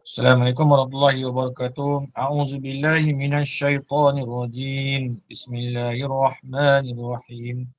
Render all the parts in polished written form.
Assalamualaikum warahmatullahi wabarakatuh. A'udzu billahi minasy syaithanir rajim. Bismillahirrahmanirrahim.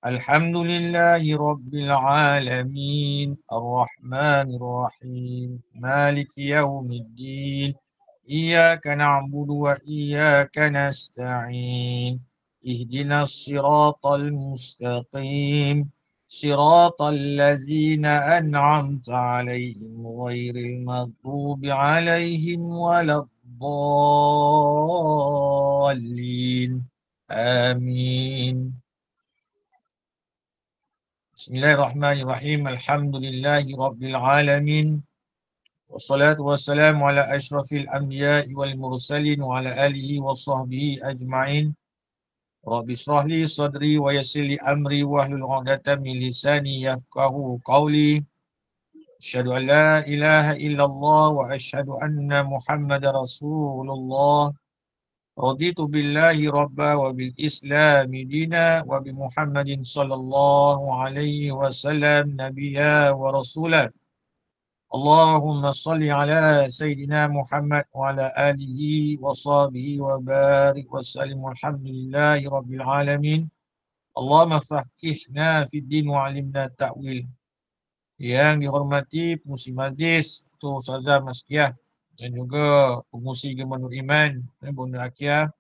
Alhamdulillahi rabbil alamin. Arrahmanir rahim. Maliki yaumiddin. Iyyaka na'budu wa iyyaka nasta'in. Ihdinas siratal mustaqim. صراط الذين أنعمت عليهم غير المغضوب عليهم ولا الضالين آمين. بسم الله الرحمن الرحيم. الحمد لله رب العالمين والصلاة والسلام على أشرف الأنبياء والمرسلين وعلى آله وصحبه أجمعين. رب اشرح لي صدري ويسر لي أمري واحلل عقدة من لساني يفقهوا قولي. أشهد أن لا إله إلا الله وأشهد أن محمد رسول الله. رضيت بالله ربا وبالإسلام دينا وبمحمد صلى الله عليه وسلم نبيا ورسولا. اللهم صل على سيدنا محمد وعلى آله وصحبه وبارك وسلم والحمد لله رب العالمين. اللهم فقهنا في الدين وعلمنا التأويل. Yang dihormati pengurusi majlis, Tuan Ustazah Maskiah dan juga pengurusi Gembanur Iman dan Bunda Akiyah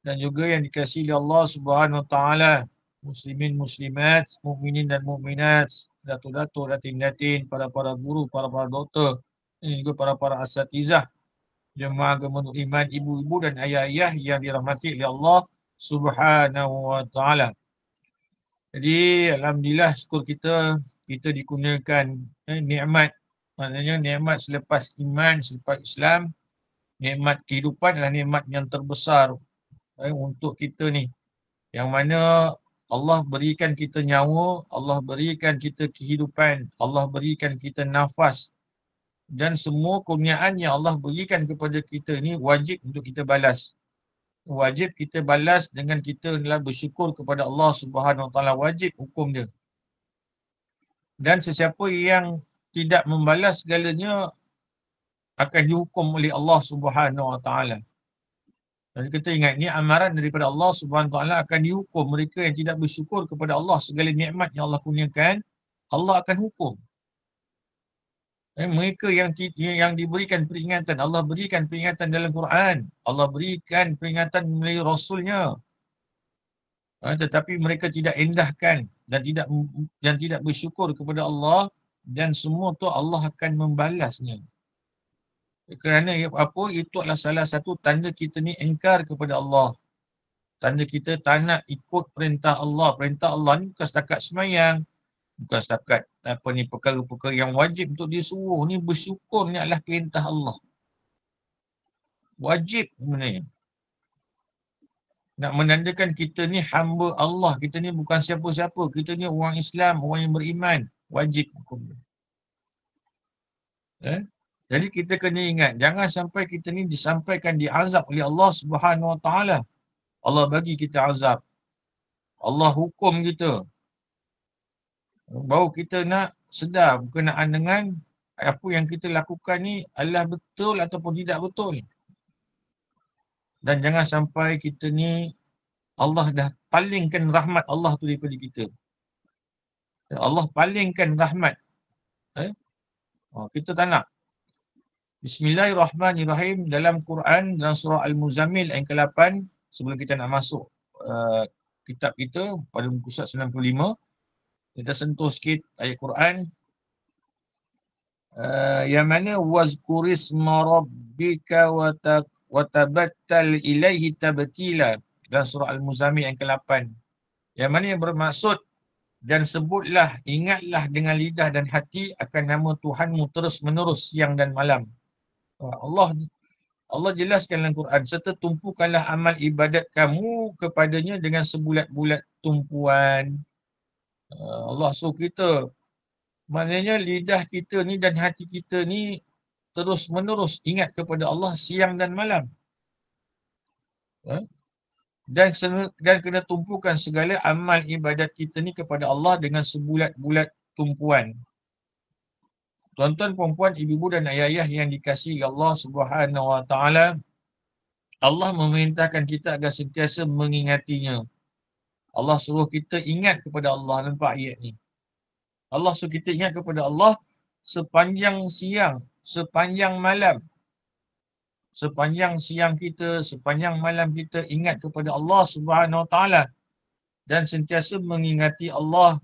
dan juga yang dikasihi oleh Allah Subhanahu Wa Taala, muslimin muslimat, mukminin dan mukminat, datuk-datuk, datin-datin, para guru, para doktor dan juga para asatizah, jemaah Gembanur Iman, ibu-ibu dan ayah-ayah yang dirahmati oleh Allah Subhanahu Wa Taala. Jadi alhamdulillah, syukur kita dikurniakan nikmat, maknanya nikmat selepas iman, selepas Islam, nikmat kehidupan adalah nikmat yang terbesar untuk kita ni, yang mana Allah berikan kita nyawa, Allah berikan kita kehidupan, Allah berikan kita nafas, dan semua kurniaan yang Allah berikan kepada kita ni wajib untuk kita balas. Wajib kita balas dengan kita adalah bersyukur kepada Allah Subhanahu Wa Taala, wajib hukum dia. Dan sesiapa yang tidak membalas segalanya akan dihukum oleh Allah Subhanahu Wa Taala. Dan kita ingat, ni amaran daripada Allah Subhanahu Wa Taala, akan dihukum mereka yang tidak bersyukur kepada Allah. Segala nikmat yang Allah kurniakan, Allah akan hukum. Mereka yang diberikan peringatan, Allah berikan peringatan dalam Quran, Allah berikan peringatan melalui Rasulnya, tetapi mereka tidak endahkan dan tidak bersyukur kepada Allah, dan semua tu Allah akan membalasnya. Kerana apa? Itu adalah salah satu tanda kita ni engkar kepada Allah. Tanda kita tak nak ikut perintah Allah. Perintah Allah ni bukan setakat semayang, bukan setakat perkara-perkara yang wajib untuk disuruh. Ni bersyukur ni adalah perintah Allah. Wajib sebenarnya. Nak menandakan kita ni hamba Allah. Kita ni bukan siapa-siapa. Kita ni orang Islam, orang yang beriman. Wajib hukum. Jadi kita kena ingat, jangan sampai kita ni disampaikan diazab oleh Allah Subhanahu Wa Taala. Allah bagi kita azab, Allah hukum kita, baru kita nak sedar berkenaan dengan apa yang kita lakukan ni adalah betul ataupun tidak betul. Dan jangan sampai kita ni Allah dah palingkan rahmat Allah tu daripada kita. Allah palingkan rahmat. Kita tak nak. Bismillahirrahmanirrahim. Dalam Quran, dalam surah Al-Muzammil ayat ke-8, sebelum kita nak masuk kitab kita pada muka surat 95, kita sentuh sikit ayat Quran yang mana wazkurisma rabbika wa tabattal ilaihi tabtila, dalam surah Al-Muzammil ayat ke-8, yang mana yang bermaksud, dan sebutlah, ingatlah dengan lidah dan hati akan nama Tuhanmu terus menerus siang dan malam. Allah jelaskan dalam Quran, serta tumpukanlah amal ibadat kamu kepadanya dengan sebulat-bulat tumpuan. Allah suruh kita, maknanya lidah kita ni dan hati kita ni terus menerus ingat kepada Allah siang dan malam. Dan kena tumpukan segala amal ibadat kita ni kepada Allah dengan sebulat-bulat tumpuan. Tuan-tuan, puan-puan, ibu-ibu dan ayah-ayah yang dikasihi Allah Subhanahu Wa Taala, Allah memerintahkan kita agar sentiasa mengingatinya. Allah suruh kita ingat kepada Allah. Nampak ayat ni? Allah suruh kita ingat kepada Allah sepanjang siang, sepanjang malam. Sepanjang siang kita, sepanjang malam kita ingat kepada Allah Subhanahu Wa Taala dan sentiasa mengingati Allah,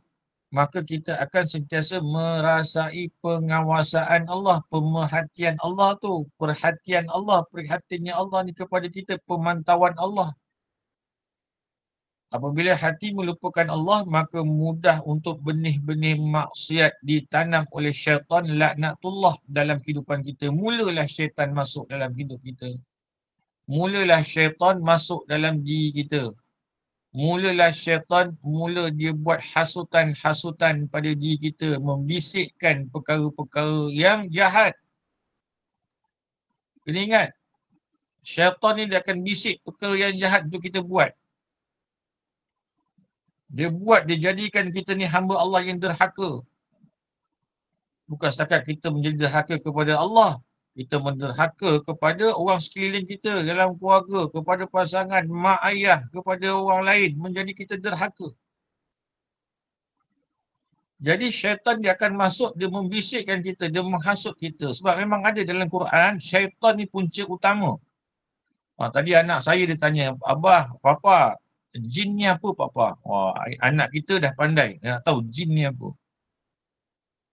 maka kita akan sentiasa merasai pengawasan Allah, pemerhatian Allah tu, perhatian Allah, perhatiannya Allah ni kepada kita, pemantauan Allah. Apabila hati melupakan Allah, maka mudah untuk benih-benih maksiat ditanam oleh syaitan laknatullah dalam kehidupan kita. Mulalah syaitan masuk dalam hidup kita. Mulalah syaitan masuk dalam diri kita. Mulalah syaitan, dia buat hasutan-hasutan pada diri kita, membisikkan perkara-perkara yang jahat. Kena ingat, syaitan ni dia akan bisik perkara yang jahat untuk kita buat. Dia jadikan kita ni hamba Allah yang derhaka. Bukan setakat kita menjadi derhaka kepada Allah, kita menderhaka kepada orang sekeliling kita, dalam keluarga, kepada pasangan, mak ayah, kepada orang lain, menjadi kita derhaka. Jadi syaitan dia akan masuk, dia membisikkan kita, dia menghasut kita. Sebab memang ada dalam Quran, syaitan ni punca utama. Tadi anak saya dia tanya, Abah, Papa, jin ni apa Papa? Wah, anak kita dah pandai, dia nak tahu jin ni apa.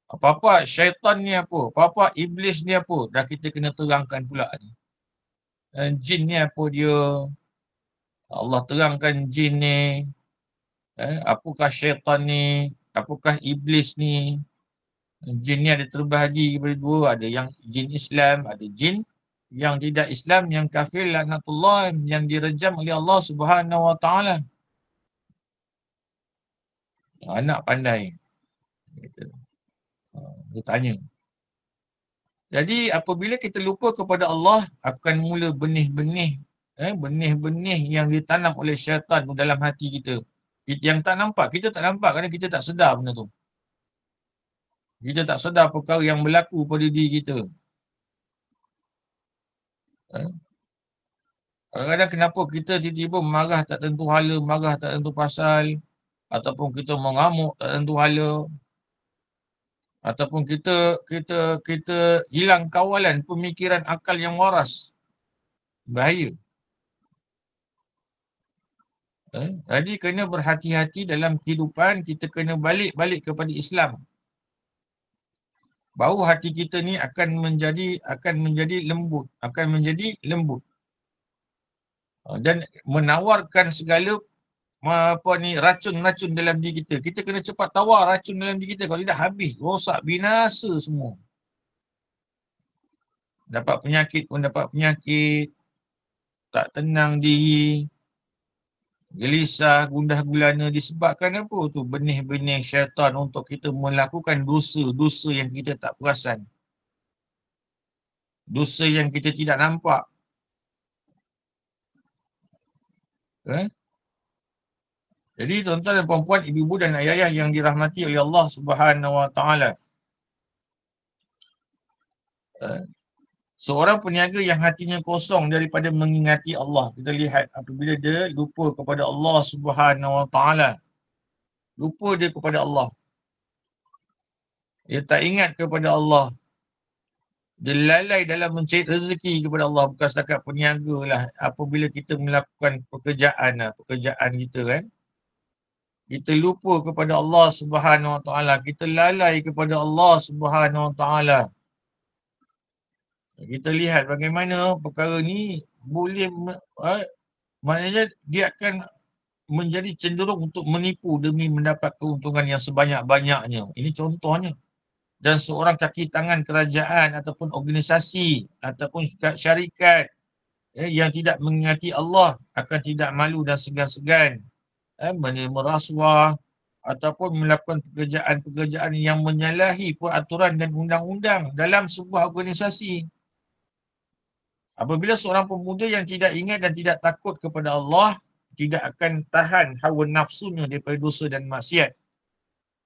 Papa, syaitan ni apa? Papa, iblis ni apa? Dah kita kena terangkan pula ni. Jin ni apa dia? Allah terangkan jin ni. Apakah syaitan ni? Apakah iblis ni? Jin ni ada terbahagi kepada dua. Ada yang jin Islam, ada jin yang tidak Islam, yang kafir, laknatullah, yang direjam oleh Allah Subhanahu Wa Taala. Anak pandai. Dia tanya. Jadi apabila kita lupa kepada Allah, akan mula benih-benih benih-benih yang ditanam oleh syaitan dalam hati kita. Yang tak nampak, kita tak nampak kerana kita tak sedar benda tu. Kita tak sedar perkara yang berlaku pada diri kita. Kadang-kadang kenapa kita tiba-tiba marah tak tentu hala, marah tak tentu pasal, ataupun kita mengamuk tak tentu hala, ataupun kita hilang kawalan pemikiran akal yang waras. Bahaya. Jadi kena berhati-hati dalam kehidupan, kita kena balik kepada Islam. Baru hati kita ni akan menjadi lembut. Dan menawarkan segala racun-racun dalam diri kita. Kita kena cepat tawar racun dalam diri kita. Kalau tidak habis, rosak, binasa semua. Dapat penyakit pun dapat penyakit. Tak tenang diri. Gelisah, gundah gulana disebabkan apa tu? Benih-benih syaitan untuk kita melakukan dosa-dosa yang kita tak perasan. Dosa yang kita tidak nampak. Jadi tuan-tuan dan puan-puan, ibu-ibu dan ayah-ayah yang dirahmati oleh Allah Subhanahu Wa Taala. Seorang peniaga yang hatinya kosong daripada mengingati Allah. Kita lihat apabila dia lupa kepada Allah Subhanahu Wa Taala. Lupa dia kepada Allah. Dia tak ingat kepada Allah. Dia lalai dalam mencari rezeki kepada Allah. Bukan setakat peniaga lah. Apabila kita melakukan pekerjaan kita kan. Kita lupa kepada Allah Subhanahu Wa Taala. Kita lalai kepada Allah Subhanahu Wa Taala. Kita lihat bagaimana perkara ni boleh, maknanya dia akan menjadi cenderung untuk menipu demi mendapat keuntungan yang sebanyak-banyaknya. Ini contohnya. Dan seorang kaki tangan kerajaan ataupun organisasi ataupun syarikat yang tidak mengingati Allah akan tidak malu dan segan-segan menerima rasuah ataupun melakukan pekerjaan-pekerjaan yang menyalahi peraturan dan undang-undang dalam sebuah organisasi. Apabila seorang pemuda yang tidak ingat dan tidak takut kepada Allah, tidak akan tahan hawa nafsunya daripada dosa dan maksiat.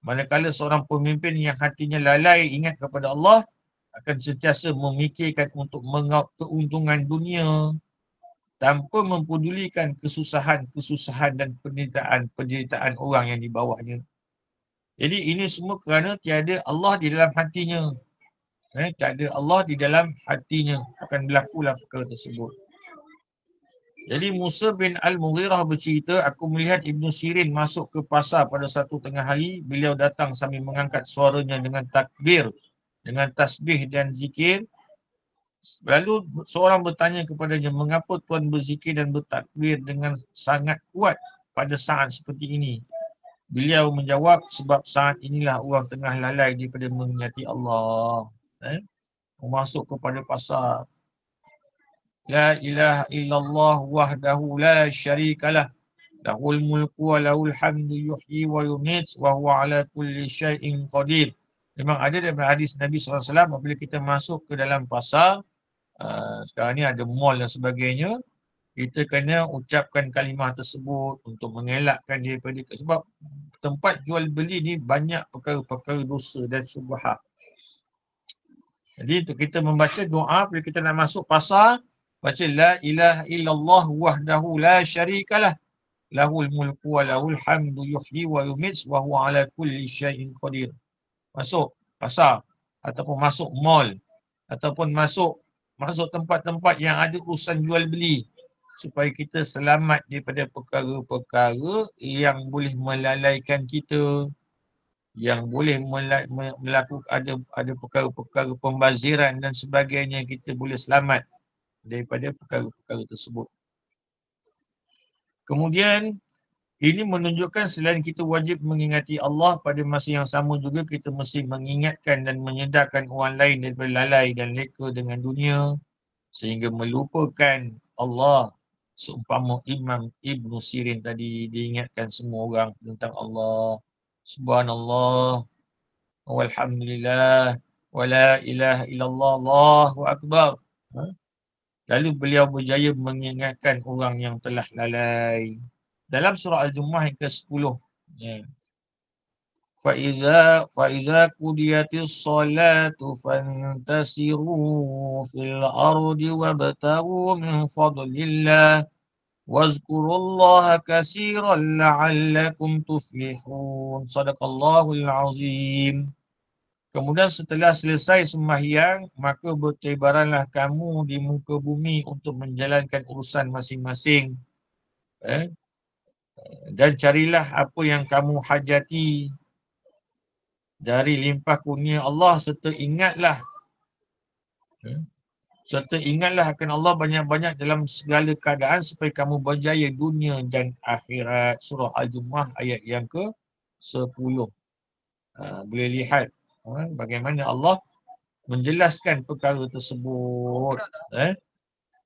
Manakala seorang pemimpin yang hatinya lalai ingat kepada Allah akan sentiasa memikirkan untuk mengaut keuntungan dunia tanpa mempedulikan kesusahan dan penderitaan orang yang di bawahnya. Jadi ini semua kerana tiada Allah di dalam hatinya. Tiada Allah di dalam hatinya, akan berlakulah perkara tersebut. Jadi Musa bin Al-Mughirah bercerita, aku melihat Ibn Sirin masuk ke pasar pada satu tengah hari. Beliau datang sambil mengangkat suaranya dengan takbir, dengan tasbih dan zikir. Lalu seorang bertanya kepadanya, mengapa Tuan berzikir dan bertakbir dengan sangat kuat pada saat seperti ini? Beliau menjawab, sebab saat inilah orang tengah lalai daripada mengingati Allah. Masuk kepada pasar. La ilaha illallah wahdahu la syarikalah. Lahul mulku wa lahul hamdu yuhyi wa yumit wa huwa ala kulli syai'in qadir. Memang ada dalam hadis Nabi SAW apabila kita masuk ke dalam pasar, sekarang ni ada mall dan sebagainya, kita kena ucapkan kalimah tersebut untuk mengelakkan daripada, sebab tempat jual beli ni banyak perkara-perkara dosa dan syubhat. Jadi untuk kita membaca doa bila kita nak masuk pasar, baca la ilaha illallah wahdahu la syarikalah. Lahul mulku wa lahul hamdu yuhyi wa yumit wa huwa ala kulli syai'in qadir. Masuk pasar ataupun masuk mall ataupun masuk tempat-tempat yang ada urusan jual beli supaya kita selamat daripada perkara-perkara yang boleh melalaikan kita, yang boleh melakukan ada perkara-perkara pembaziran dan sebagainya, kita boleh selamat daripada perkara-perkara tersebut. Kemudian ini menunjukkan selain kita wajib mengingati Allah, pada masa yang sama juga kita mesti mengingatkan dan menyedarkan orang lain daripada lalai dan leka dengan dunia sehingga melupakan Allah. Seumpama Imam Ibn Sirin tadi, diingatkan semua orang tentang Allah. Subhanallah, walhamdulillah, wa la ilaha illallah, Allahu akbar. Lalu beliau berjaya mengingatkan orang yang telah lalai. Dalam surah Al-Jumu'ah yang ke-10. فَإِذَا قُضِيَتِ الصَّلَاةُ فَانْتَشِرُوا فِي الْأَرْضِ وَابْتَغُوا مِنْ فَضْلِ اللَّهِ وَاذْكُرُوا اللَّهَ كَثِيرًا لَعَلَّكُمْ تُفْلِحُونَ. Sadaqallahul Azim. Kemudian setelah selesai sembahyang, maka bertebaranlah kamu di muka bumi untuk menjalankan urusan masing-masing. Dan carilah apa yang kamu hajati dari limpah kurnia Allah, serta ingatlah akan Allah banyak-banyak dalam segala keadaan supaya kamu berjaya dunia dan akhirat. Surah Al-Jumu'ah ayat yang ke-10. Boleh lihat bagaimana Allah menjelaskan perkara tersebut.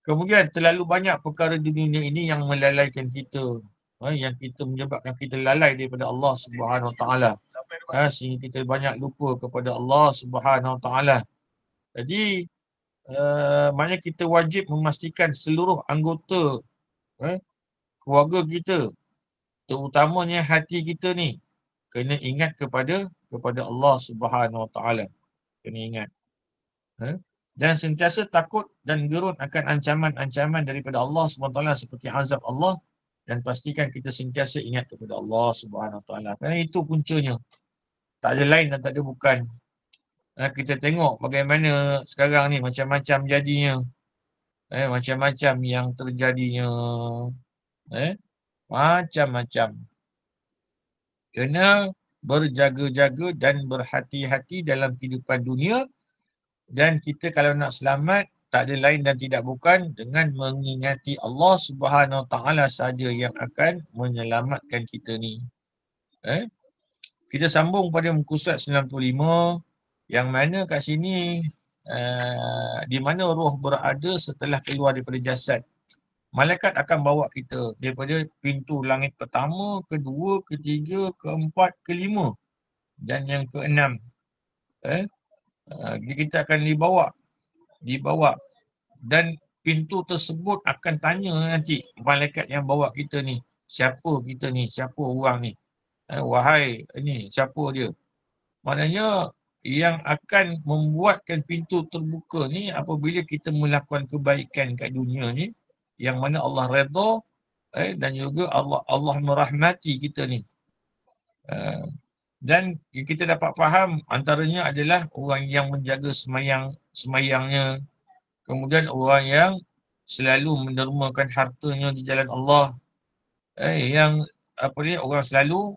Kemudian terlalu banyak perkara di dunia ini yang melalaikan kita, yang kita menyebabkan kita lalai daripada Allah Subhanahu Wa Taala, sehingga kita banyak lupa kepada Allah Subhanahu Wa Taala. Jadi maknanya kita wajib memastikan seluruh anggota keluarga kita, terutamanya hati kita ni, kena ingat kepada Allah Subhanahu Wa Taala. Kena ingat. Dan sentiasa takut dan gerun akan ancaman-ancaman daripada Allah SWT seperti azab Allah, dan pastikan kita sentiasa ingat kepada Allah SWT. Kerana itu puncanya. Tak ada lain dan tak ada bukan. Kita tengok bagaimana sekarang ni macam-macam jadinya. Macam-macam yang terjadinya. Macam-macam. Kena berjaga-jaga dan berhati-hati dalam kehidupan dunia. Dan kita kalau nak selamat, tak ada lain dan tidak bukan dengan mengingati Allah Subhanahu Wa Taala saja yang akan menyelamatkan kita ni. Kita sambung pada muka surat 95, yang mana kat sini di mana roh berada setelah keluar daripada jasad. Malaikat akan bawa kita daripada pintu langit pertama, kedua, ketiga, keempat, kelima dan yang keenam. Kita akan dibawa dan pintu tersebut akan tanya nanti malaikat yang bawa kita ni, siapa kita ni, siapa orang ni. Wahai ini, siapa dia? Maknanya yang akan membuatkan pintu terbuka ni apabila kita melakukan kebaikan kat dunia ni, yang mana Allah redha dan juga Allah merahmati kita ni. Dan kita dapat faham antaranya adalah orang yang menjaga semayangnya, kemudian orang yang selalu mendermakan hartanya di jalan Allah, yang apa dia, orang selalu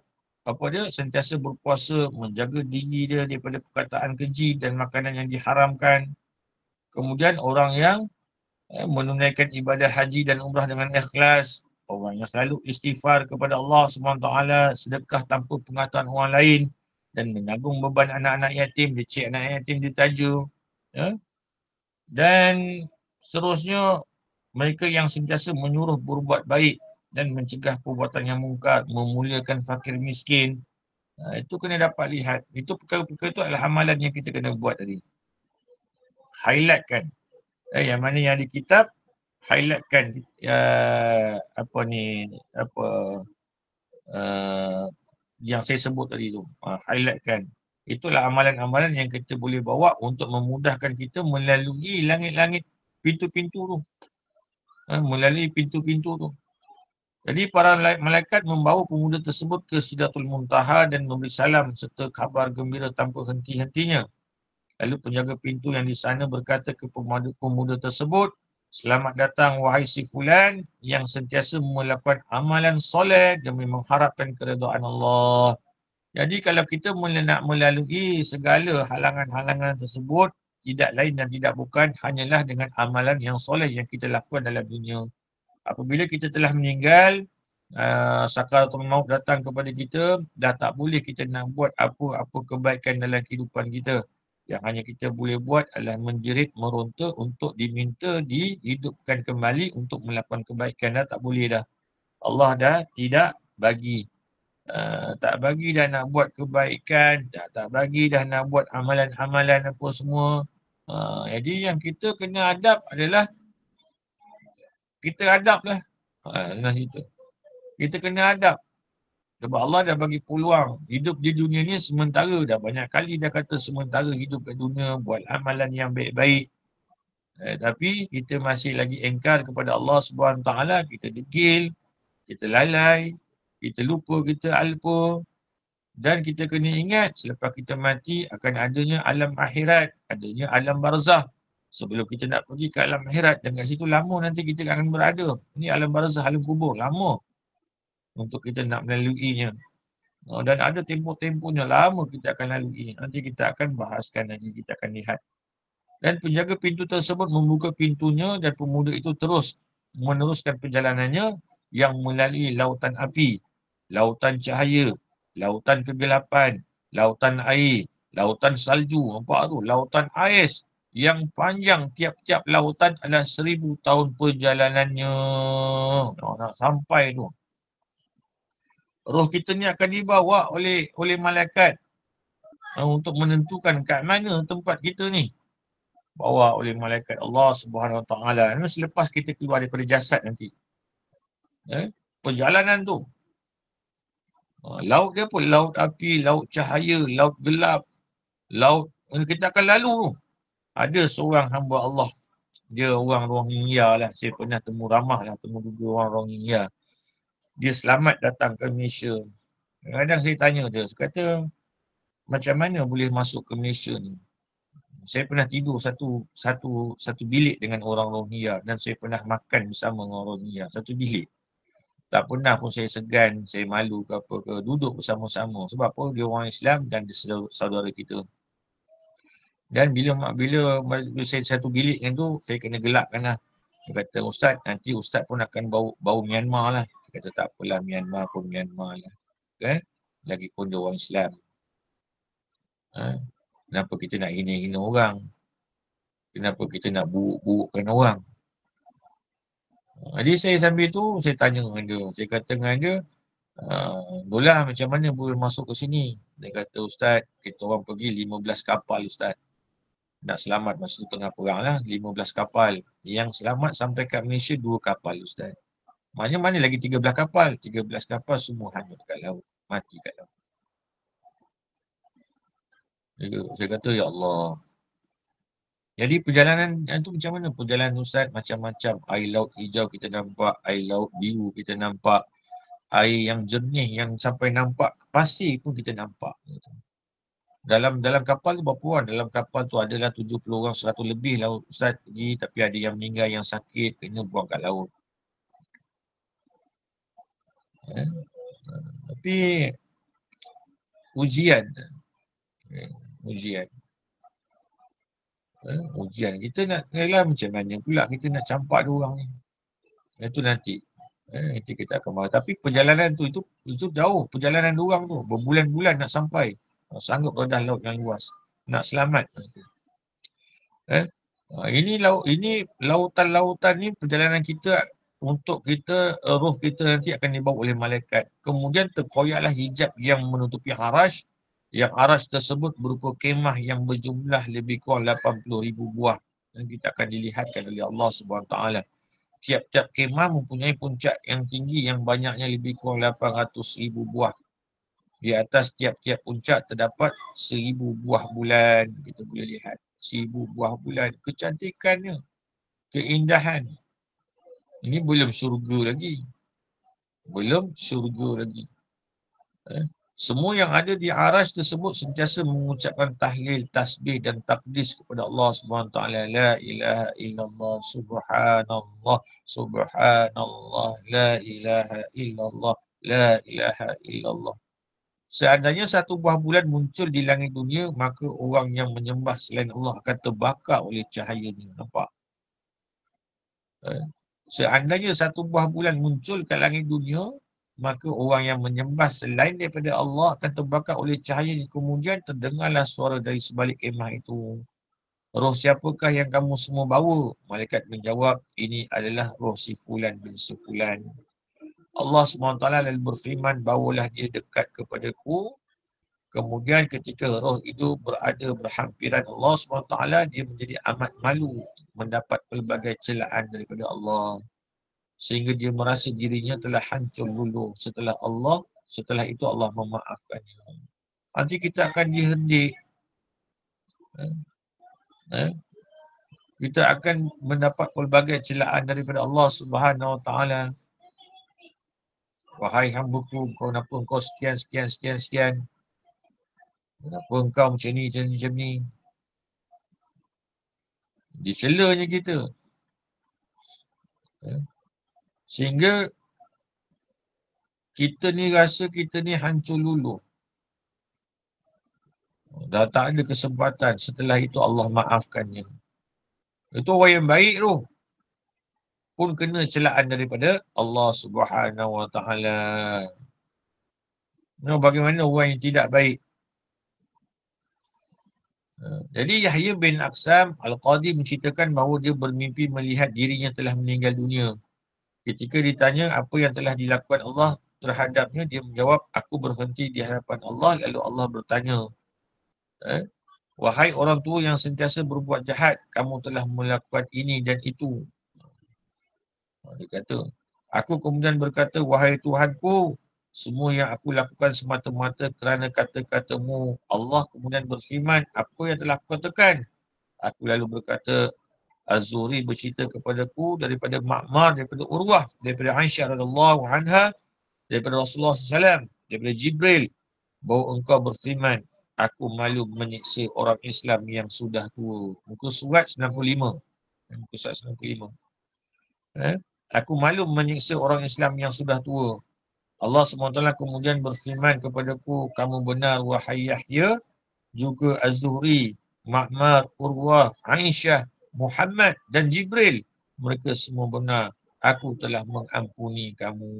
apa dia, sentiasa berpuasa, menjaga diri dia daripada perkataan keji dan makanan yang diharamkan. Kemudian orang yang menunaikan ibadah haji dan umrah dengan ikhlas, orang yang selalu istighfar kepada Allah SWT, sedekah tanpa pengetahuan orang lain dan menanggung beban anak-anak yatim, dia cek anak yatim, dia taja. Ya? Dan seterusnya, mereka yang sentiasa menyuruh berbuat baik dan mencegah perbuatan yang mungkar, memuliakan fakir miskin. Itu kena dapat lihat. Itu perkara-perkara itu adalah amalan yang kita kena buat tadi. Highlightkan. Yang mana yang di kitab, highlightkan apa ni, apa yang saya sebut tadi tu. Highlightkan. Itulah amalan-amalan yang kita boleh bawa untuk memudahkan kita melalui langit-langit pintu-pintu tu. Melalui pintu-pintu tu. Jadi para malaikat membawa pemuda tersebut ke Sidratul Muntaha dan memberi salam serta kabar gembira tanpa henti-hentinya. Lalu penjaga pintu yang di sana berkata ke pemuda tersebut, "Selamat datang wahai si fulan yang sentiasa melakukan amalan soleh demi mengharapkan keredaan Allah." Jadi kalau kita nak melalui segala halangan-halangan tersebut, tidak lain dan tidak bukan hanyalah dengan amalan yang soleh yang kita lakukan dalam dunia. Apabila kita telah meninggal, sakaratul maut datang kepada kita, dah tak boleh kita nak buat apa-apa kebaikan dalam kehidupan kita. Yang hanya kita boleh buat adalah menjerit, meronta untuk diminta dihidupkan kembali untuk melakukan kebaikan. Dah tak boleh dah. Allah dah tidak bagi. Tak bagi dah nak buat kebaikan, tak bagi dah nak buat amalan-amalan apa semua. Jadi yang kita kena adab adalah kita adab lah. Dengan itu. Kita kena adab. Sebab Allah dah bagi peluang. Hidup di dunia ni sementara dah. Banyak kali dah kata sementara hidup di dunia. Buat amalan yang baik-baik. Tapi kita masih lagi engkar kepada Allah SWT. Kita degil. Kita lalai. Kita lupa, kita alpa. Dan kita kena ingat selepas kita mati akan adanya alam akhirat. Adanya alam barzah. Sebelum kita nak pergi ke alam akhirat. Dan kat situ lama nanti kita akan berada. Ini alam barzah, alam kubur. Lama untuk kita nak melaluinya. Dan ada tempoh-tempohnya, lama kita akan lalui. Nanti kita akan bahaskan lagi, kita akan lihat. Dan penjaga pintu tersebut membuka pintunya dan pemuda itu terus meneruskan perjalanannya yang melalui lautan api, lautan cahaya, lautan kegelapan, lautan air, lautan salju. Nampak tu? Lautan ais yang panjang tiap-tiap lautan adalah 1000 tahun perjalanannya. Nak sampai tu. Roh kita ni akan dibawa oleh malaikat untuk menentukan kat mana tempat kita ni. Bawa oleh malaikat Allah Subhanahu Wa Taala. Selepas kita keluar daripada jasad nanti. Perjalanan tu. Laut dia apa? Laut api, laut cahaya, laut gelap, laut kita akan lalu tu. Ada seorang hamba Allah. Dia orang Rohingya lah. Saya pernah temu ramah lah. Temu juga orang Rohingya. Dia selamat datang ke Malaysia. Kadang-kadang saya tanya dia. Saya kata, macam mana boleh masuk ke Malaysia ni? Saya pernah tidur satu bilik dengan orang Rohingya dan saya pernah makan bersama dengan orang Rohingya. Satu bilik. Tak pernah pun saya segan, saya malu ke apa ke. Duduk bersama-sama. Sebab apa? Dia orang Islam dan dia saudara kita. Dan bila saya satu bilik dengan tu, saya kena gelakkan lah. Dia kata, Ustaz, nanti Ustaz pun akan bau Myanmar lah. Dia kata, tak apalah, Myanmar pun Myanmar lah. Kan? Lagipun dia orang Islam. Kenapa kita nak hina-hina orang? Kenapa kita nak buruk-burukkan orang? Jadi saya sambil tu, saya tanya dengan dia. Saya kata dengan dia, Bola macam mana boleh masuk ke sini? Dia kata, Ustaz, kita orang pergi 15 kapal Ustaz. Nak selamat masa tu tengah perang lah, 15 kapal. Yang selamat sampai kat Malaysia 2 kapal Ustaz. Maknanya mana lagi 13 kapal? 13 kapal semua hanyut dekat laut. mati kat laut. Saya kata, ya Allah. Jadi perjalanan itu macam mana? Perjalanan Ustaz macam-macam. Air laut hijau kita nampak, air laut biru kita nampak, air yang jernih yang sampai nampak pasir pun kita nampak. Dalam kapal tu berapa orang? Dalam kapal tu adalah 70 orang, 100 lebih lah Ustaz pergi, tapi ada yang meninggal, yang sakit, kena buang kat laut. Tapi ujian. Ujian. Ujian. Kita nak rela macam mana pula kita nak campak dua orang ni. Itu nanti. Nanti kita akan marah. Tapi perjalanan tu itu jauh. Perjalanan dua orang tu. Berbulan-bulan nak sampai. Sanggup redah laut yang luas. Nak selamat. Ini lautan-lautan ni perjalanan kita untuk kita, roh kita nanti akan dibawa oleh malaikat. Kemudian terkoyaklah hijab yang menutupi arash. Yang arash tersebut berupa kemah yang berjumlah lebih kurang 80,000 buah. Dan kita akan dilihatkan oleh Allah SWT. Tiap-tiap kemah mempunyai puncak yang tinggi yang banyaknya lebih kurang 800,000 buah. Di atas tiap-tiap puncak terdapat 1,000 buah bulan. Kita boleh lihat 1,000 buah bulan. Kecantikannya, keindahan. Ini belum syurga lagi. Belum syurga lagi. Semua yang ada di arash tersebut sentiasa mengucapkan tahlil, tasbih dan takdis kepada Allah SWT. La ilaha illallah, subhanallah, subhanallah, la ilaha illallah, la ilaha illallah. Seandainya satu buah bulan muncul di langit dunia, maka orang yang menyembah selain Allah akan terbakar oleh cahayanya. Nampak? Seandainya satu buah bulan muncul ke langit dunia, maka orang yang menyembah selain daripada Allah akan terbakar oleh cahayanya. Kemudian terdengarlah suara dari sebalik kemah itu. Roh siapakah yang kamu semua bawa? Malaikat menjawab, ini adalah roh si fulan bin si fulan. Allah SWT lalu berfirman, bawalah dia dekat kepadaku. Kemudian ketika roh itu berada berhampiran Allah SWT, dia menjadi amat malu mendapat pelbagai celaan daripada Allah. Sehingga dia merasa dirinya telah hancur luluh setelah itu Allah memaafkannya. Nanti kita akan dihendik. Kita akan mendapat pelbagai celaan daripada Allah Subhanahu Wa Taala. Wahai hamba-Ku, kenapa engkau sekian. Kenapa engkau macam ni. Dicelanya kita. Sehingga kita ni rasa kita ni hancur luluh. Dah tak ada kesempatan. Setelah itu Allah maafkannya. Itu orang yang baik tu pun kena celaan daripada Allah Subhanahu Wa Taala. Bagaimana orang yang tidak baik? Jadi Yahya bin Aqsam Al-Qadi menceritakan bahawa dia bermimpi melihat dirinya telah meninggal dunia. Ketika ditanya apa yang telah dilakukan Allah terhadapnya, dia menjawab, aku berhenti di hadapan Allah. Lalu Allah bertanya, wahai orang tua yang sentiasa berbuat jahat, kamu telah melakukan ini dan itu. Dia kata, aku kemudian berkata, wahai Tuhanku, semua yang aku lakukan semata-mata kerana kata-katamu. Allah kemudian berfirman, apa yang telah aku katakan? Aku lalu berkata, Az-Zuhri bercerita kepadaku daripada Ma'mar, daripada Urwah, daripada Aisyah radhiyallahu anha, daripada Rasulullah SAW, daripada Jibril, bahawa engkau berfirman, aku malu menyiksa orang Islam yang sudah tua. Muka surat 95. Muka surat 95. Aku malu menyiksa orang Islam yang sudah tua. Allah SWT kemudian berfirman kepadaku, kamu benar wahai Yahya, juga Az-Zuhri, Ma'mar, Urwah, Aisyah, Muhammad dan Jibril. Mereka semua benar. Aku telah mengampuni kamu.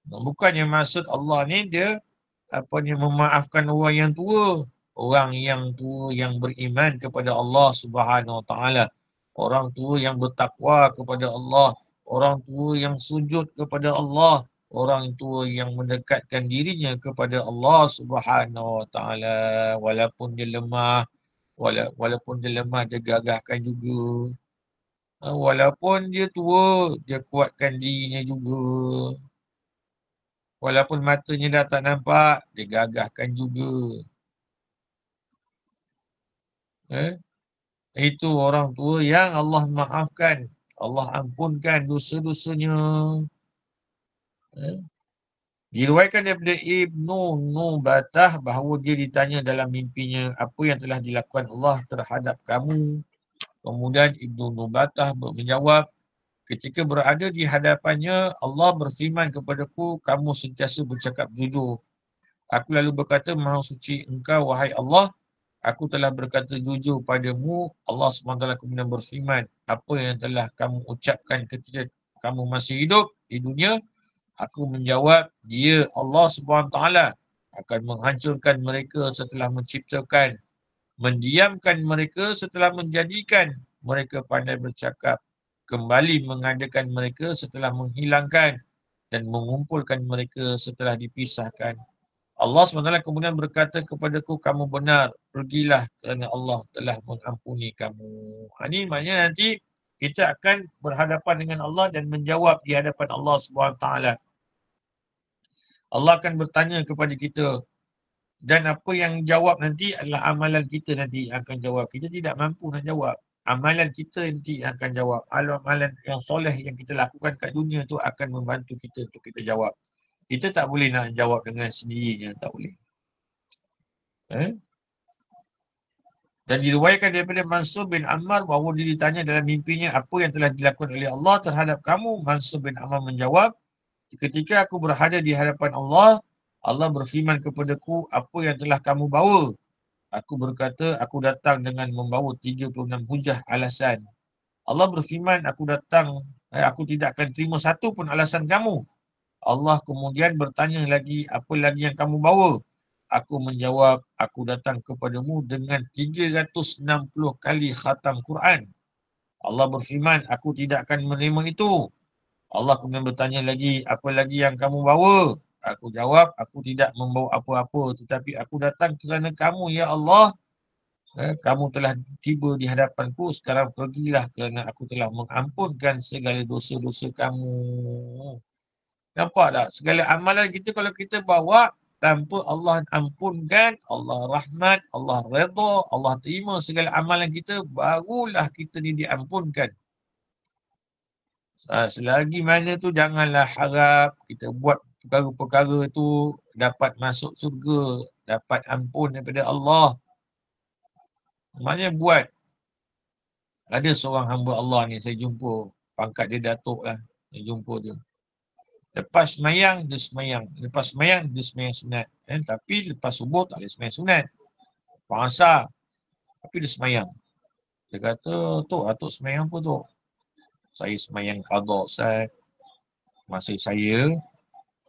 Bukannya maksud Allah ni dia memaafkan orang yang tua. Orang yang tua yang beriman kepada Allah Subhanahu Wa Taala. Orang tua yang bertakwa kepada Allah. Orang tua yang sujud kepada Allah. Orang tua yang mendekatkan dirinya kepada Allah Subhanahu Wa Taala. Walaupun dia lemah, dia gagahkan juga. Walaupun dia tua, dia kuatkan dirinya juga. Walaupun matanya dah tak nampak, dia gagahkan juga. Itu orang tua yang Allah maafkan. Allah ampunkan dosa-dosanya. Eh? Diriwayatkan daripada Ibnu Nubatah bahawa dia ditanya dalam mimpinya apa yang telah dilakukan Allah terhadap kamu. Kemudian Ibnu Nubatah menjawab, ketika berada di hadapannya, Allah berfirman kepadaku, kamu sentiasa bercakap jujur. Aku lalu berkata, Maha suci engkau, wahai Allah, aku telah berkata jujur padamu. Allah SWT kemudian berfirman, apa yang telah kamu ucapkan ketika kamu masih hidup di dunia? Aku menjawab, dia Allah SWT akan menghancurkan mereka setelah menciptakan, mendiamkan mereka setelah menjadikan mereka pandai bercakap, kembali mengadakan mereka setelah menghilangkan, dan mengumpulkan mereka setelah dipisahkan. Allah SWT kemudian berkata kepadaku, kamu benar, pergilah kerana Allah telah mengampuni kamu. Ini maknanya nanti kita akan berhadapan dengan Allah dan menjawab di hadapan Allah SWT. Allah akan bertanya kepada kita, dan apa yang jawab nanti adalah amalan kita nanti yang akan jawab. Kita tidak mampu nak jawab. Amalan kita nanti yang akan jawab. Amalan yang soleh yang kita lakukan kat dunia tu akan membantu kita untuk kita jawab. Kita tak boleh nak jawab dengan sendirinya, tak boleh. Dan diriwayatkan daripada Mansur bin Ammar bahawa dia ditanya dalam mimpinya apa yang telah dilakukan oleh Allah terhadap kamu. Mansur bin Ammar menjawab, ketika aku berada di hadapan Allah, Allah berfirman kepadaku, apa yang telah kamu bawa? Aku berkata, aku datang dengan membawa 36 hujah alasan. Allah berfirman, aku tidak akan terima satu pun alasan kamu. Allah kemudian bertanya lagi, apa lagi yang kamu bawa? Aku menjawab, aku datang kepadamu dengan 360 kali khatam Quran. Allah berfirman, aku tidak akan menerima itu. Allah kemudian bertanya lagi, apa lagi yang kamu bawa? Aku jawab, aku tidak membawa apa-apa, tetapi aku datang kerana kamu, ya Allah. Kamu telah tiba di hadapanku, sekarang pergilah kerana aku telah mengampunkan segala dosa-dosa kamu. Nampak tak? Segala amalan kita kalau kita bawa tanpa Allah ampunkan, Allah rahmat, Allah redha, Allah terima segala amalan kita, barulah kita ni diampunkan. Selagi mana tu janganlah harap kita buat perkara-perkara tu dapat masuk surga, dapat ampun daripada Allah. Maknanya buat. Ada seorang hamba Allah ni saya jumpa, pangkat dia datuk lah, saya jumpa dia. Lepas semayang, dia semayang. Lepas semayang, dia semayang sunat. Tapi lepas subuh tak boleh semayang sunat. Lepas asar, tapi dia semayang. Dia kata, Tok, Atuk semayang apa Tok? Saya semayang qadha, Ustaz. Masa saya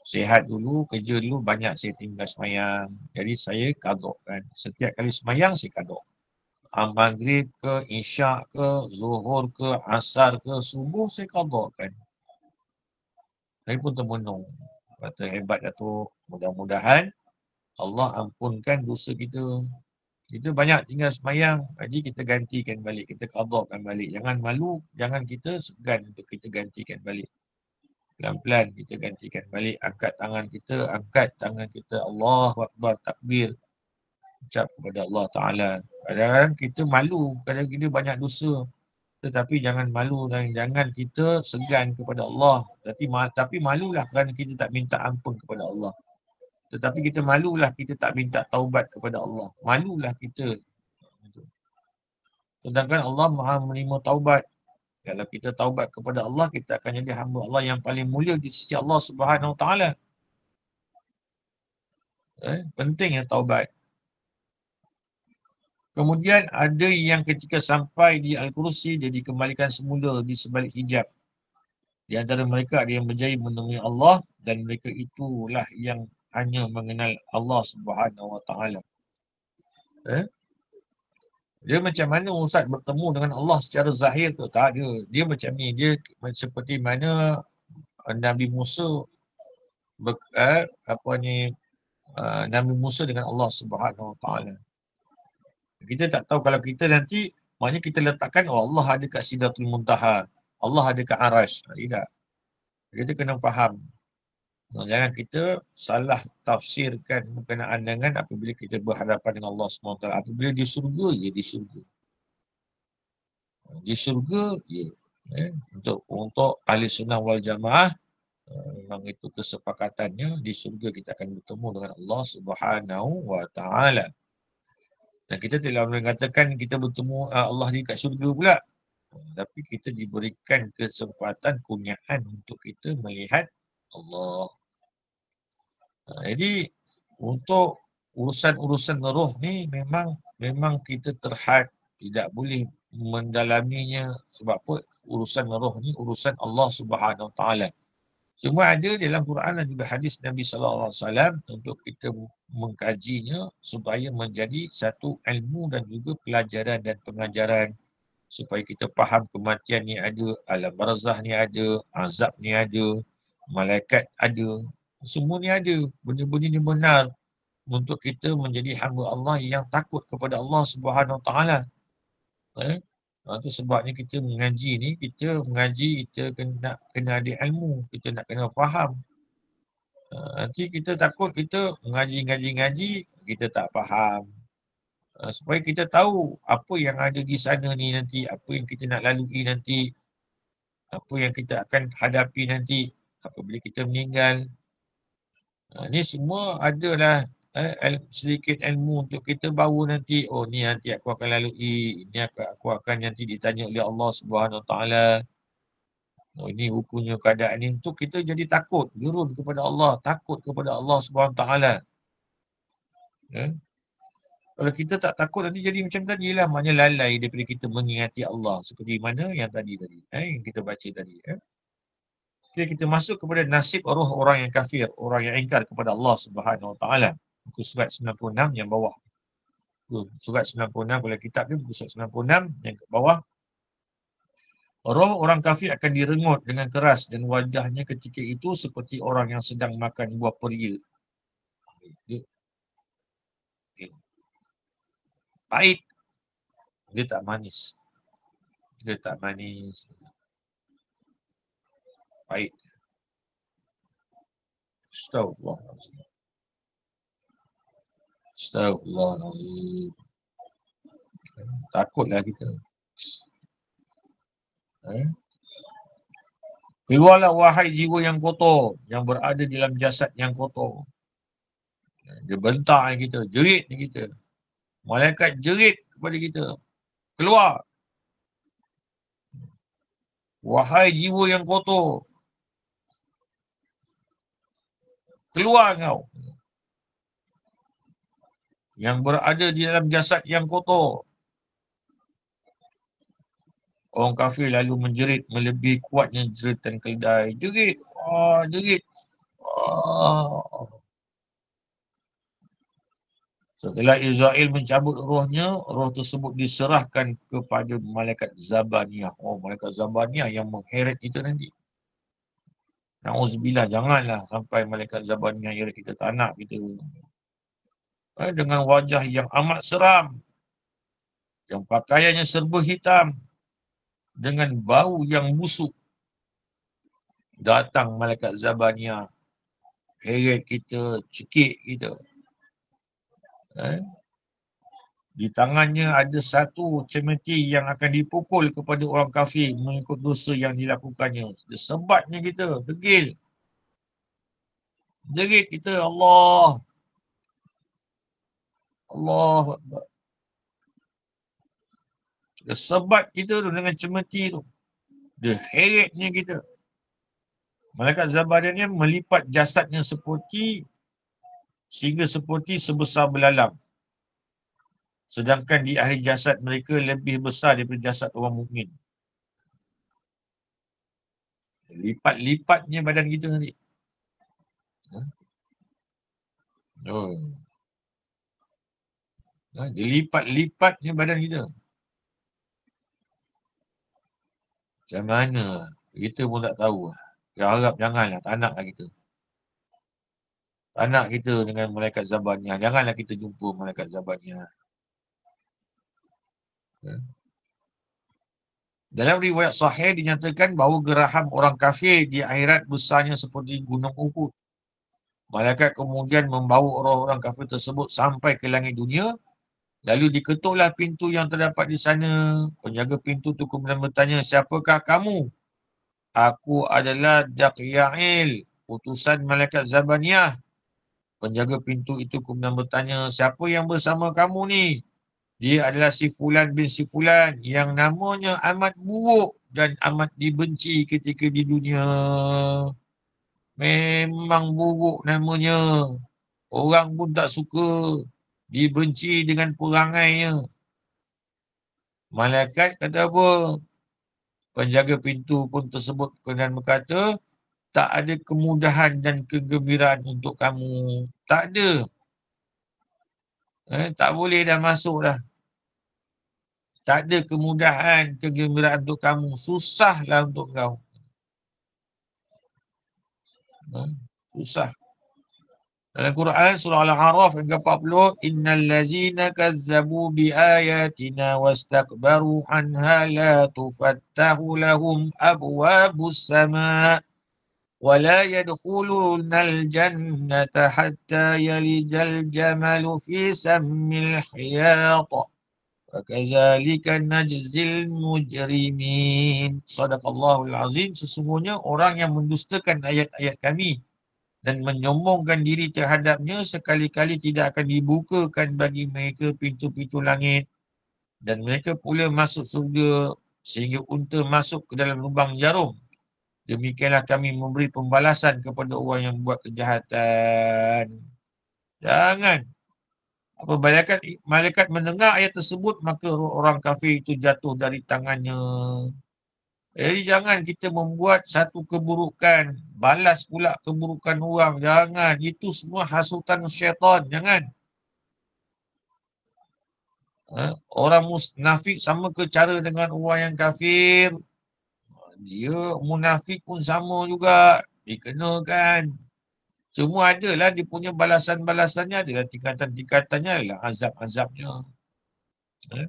sihat dulu, kerja dulu, banyak saya tinggal semayang. Jadi saya qadha kan. Setiap kali semayang, saya qadha. Maghrib ke, isyak ke, zuhur ke, asar ke, subuh, saya qadha kan. Saya pun termenung. Kata hebat Datuk. Mudah-mudahan Allah ampunkan dosa kita. Kita banyak tinggal semayang. Jadi kita gantikan balik. Kita qadhakan balik. Jangan malu. Jangan kita segan untuk kita gantikan balik. Pelan-pelan kita gantikan balik. Angkat tangan kita. Angkat tangan kita. Allahu Akbar. Takbir. Ucap kepada Allah Ta'ala. Kadang-kadang kita malu. Kadang-kadang kita banyak dosa. Tetapi jangan malu dan jangan kita segan kepada Allah. Tapi malulah kerana kita tak minta ampun kepada Allah. Tetapi kita malulah kita tak minta taubat kepada Allah. Malulah kita. Sedangkan Allah Maha menerima taubat. Kalau kita taubat kepada Allah, kita akan jadi hamba Allah yang paling mulia di sisi Allah Subhanahu Wa Taala. Penting ya taubat. Kemudian ada yang ketika sampai di Al-Kursi, dia dikembalikan semula di sebalik hijab. Di antara mereka ada yang berjaya menemui Allah dan mereka itulah yang hanya mengenal Allah Subhanahu Wa Taala. Dia macam mana Ustaz bertemu dengan Allah secara zahir tu? Tak ada. Dia macam ni. Dia seperti mana Nabi Musa Nabi Musa dengan Allah Subhanahu Wa Taala. Kita tak tahu kalau kita nanti, maknanya kita letakkan, oh Allah ada kat Sidratul Muntaha. Allah ada kat Arash. Tidak. Kita kena faham. Jangan kita salah tafsirkan berkenaan dengan apabila kita berhadapan dengan Allah SWT. Apabila di syurga, ya di syurga. Di syurga, ya. Untuk ahli sunnah wal jamaah, memang itu kesepakatannya, di syurga kita akan bertemu dengan Allah Subhanahu wa Ta'ala. Dan kita tidak mengatakan kita bertemu Allah di kat syurga pula. Tapi kita diberikan kesempatan, kurniaan untuk kita melihat Allah. Jadi untuk urusan-urusan roh ni memang kita terhad, tidak boleh mendalaminya. Sebab apa? Urusan roh ni urusan Allah Subhanahu Wa Taala. Cuma ada dalam Quran dan juga hadis Nabi sallallahu alaihi wasallam untuk kita mengkajinya supaya menjadi satu ilmu dan juga pelajaran dan pengajaran, supaya kita faham kematian ni ada, alam barzah ni ada, azab ni ada, malaikat ada. Semua ni ada. Benda-benda ni benar untuk kita menjadi hamba Allah yang takut kepada Allah Subhanahu Wa Taala. Itu sebabnya kita mengaji ni, kita kena ada ilmu, kita nak kena faham. Nanti kita takut kita ngaji, kita tak faham. Supaya kita tahu apa yang ada di sana ni nanti, apa yang kita nak lalui nanti, apa yang kita akan hadapi nanti apabila kita meninggal. Ni semua adalah sedikit ilmu untuk kita baru nanti, oh ni nanti aku akan lalui, ni aku akan nanti ditanya oleh Allah Subhanahu Wa Taala. Oh ini rupanya keadaan ni, untuk kita jadi takut, gerun kepada Allah, takut kepada Allah Subhanahu Wa Taala. Kalau kita tak takut nanti jadi macam tadi lah, maknanya lalai daripada kita mengingati Allah. Seperti mana yang tadi, yang kita baca tadi. Okay, kita masuk kepada nasib roh orang yang kafir, orang yang ingkar kepada Allah Subhanahu Wa Taala. Buku surat 96 yang bawah. Surat 96 pada kitab ni, buku surat 96 yang ke bawah. Roh orang kafir akan direngut dengan keras dan wajahnya ketika itu seperti orang yang sedang makan buah peria. Pahit. Dia tak manis. Pahit. Astagfirullahaladzim. Takutlah kita. Keluarlah wahai jiwa yang kotor, yang berada dalam jasad yang kotor. Dia bentak kita, jerit kita. Malaikat jerit kepada kita. Keluar. Wahai jiwa yang kotor. Keluar kau. Yang berada di dalam jasad yang kotor. Orang kafir lalu menjerit melebihi kuatnya jeritan keledai. Jerit. Jerit. Setelah Israel mencabut rohnya, roh tersebut diserahkan kepada malaikat Zabaniyah. Malaikat Zabaniyah yang mengheret kita nanti. Na'udzubillah, janganlah sampai malaikat Zabaniyah heret kita, tak nak kita. Dengan wajah yang amat seram, yang pakaiannya serba hitam, dengan bau yang busuk, datang malaikat Zabaniyah, heret kita, cekik kita. Di tangannya ada satu cemeti yang akan dipukul kepada orang kafir mengikut dosa yang dilakukannya. Dia sebatnya kita, degil. Jerit kita, Allah. Allah. Dia sebat kita tu dengan cemeti tu. Dia heretnya kita. Malaikat Zabaniyah melipat jasadnya sehingga seperti sebesar belalang. Sedangkan di akhir jasad mereka lebih besar daripada jasad orang mukmin. Lipat-lipatnya badan kita nanti. Dia lipat-lipatnya badan kita. Macam mana? Kita pun tak tahu. Ya harap janganlah, tak naklah kita. Tak nak kita dengan malaikat Zabaniyah. Janganlah kita jumpa malaikat Zabaniyah. Dalam riwayat sahih dinyatakan bahawa geraham orang kafir di akhirat besarnya seperti gunung Uhud. Malaikat kemudian membawa orang-orang kafir tersebut sampai ke langit dunia. Lalu diketuklah pintu yang terdapat di sana. Penjaga pintu tu kemudian bertanya, siapakah kamu? Aku adalah Dakya'il, utusan malaikat Zabaniyah. Penjaga pintu itu kemudian bertanya, siapa yang bersama kamu ni? Dia adalah si Fulan bin si Fulan yang namanya amat buruk dan amat dibenci ketika di dunia. Memang buruk namanya. Orang pun tak suka. Dibenci dengan perangainya. Malaikat kata apa? Penjaga pintu pun tersebut kemudian berkata, tak ada kemudahan dan kegembiraan untuk kamu. Tak ada. Tak boleh dah masuk dah. Tak ada kemudahan, kegembiraan untuk kamu. Susahlah untuk kau. Susah. Dalam Quran surah Al-A'raf yang ke-40, innal ladzina kazzabu biayatina wastakbaru anha la tufattahu lahum abwabus sama' wa la yadkhulunal jannata hatta yalijal jamalu fi sammil khiyat. Wa kadzalika najzil mujrimin. Shadaqallahul azim. Sesungguhnya orang yang mendustakan ayat-ayat kami dan menyombongkan diri terhadapnya sekali-kali tidak akan dibukakan bagi mereka pintu-pintu langit dan mereka pula masuk surga sehingga unta masuk ke dalam lubang jarum. Demikianlah kami memberi pembalasan kepada orang yang buat kejahatan. Jangan. Apa malaikat mendengar ayat tersebut, maka orang kafir itu jatuh dari tangannya. Jadi jangan kita membuat satu keburukan, balas pula keburukan orang. Jangan. Itu semua hasutan syaitan. Jangan. Orang munafik sama ke cara dengan orang yang kafir. Dia munafik pun sama juga. Dikenakan. Semua adalah dia punya balasan-balasannya. Adalah tingkatan-tingkatannya. Adalah azab-azabnya. Eh,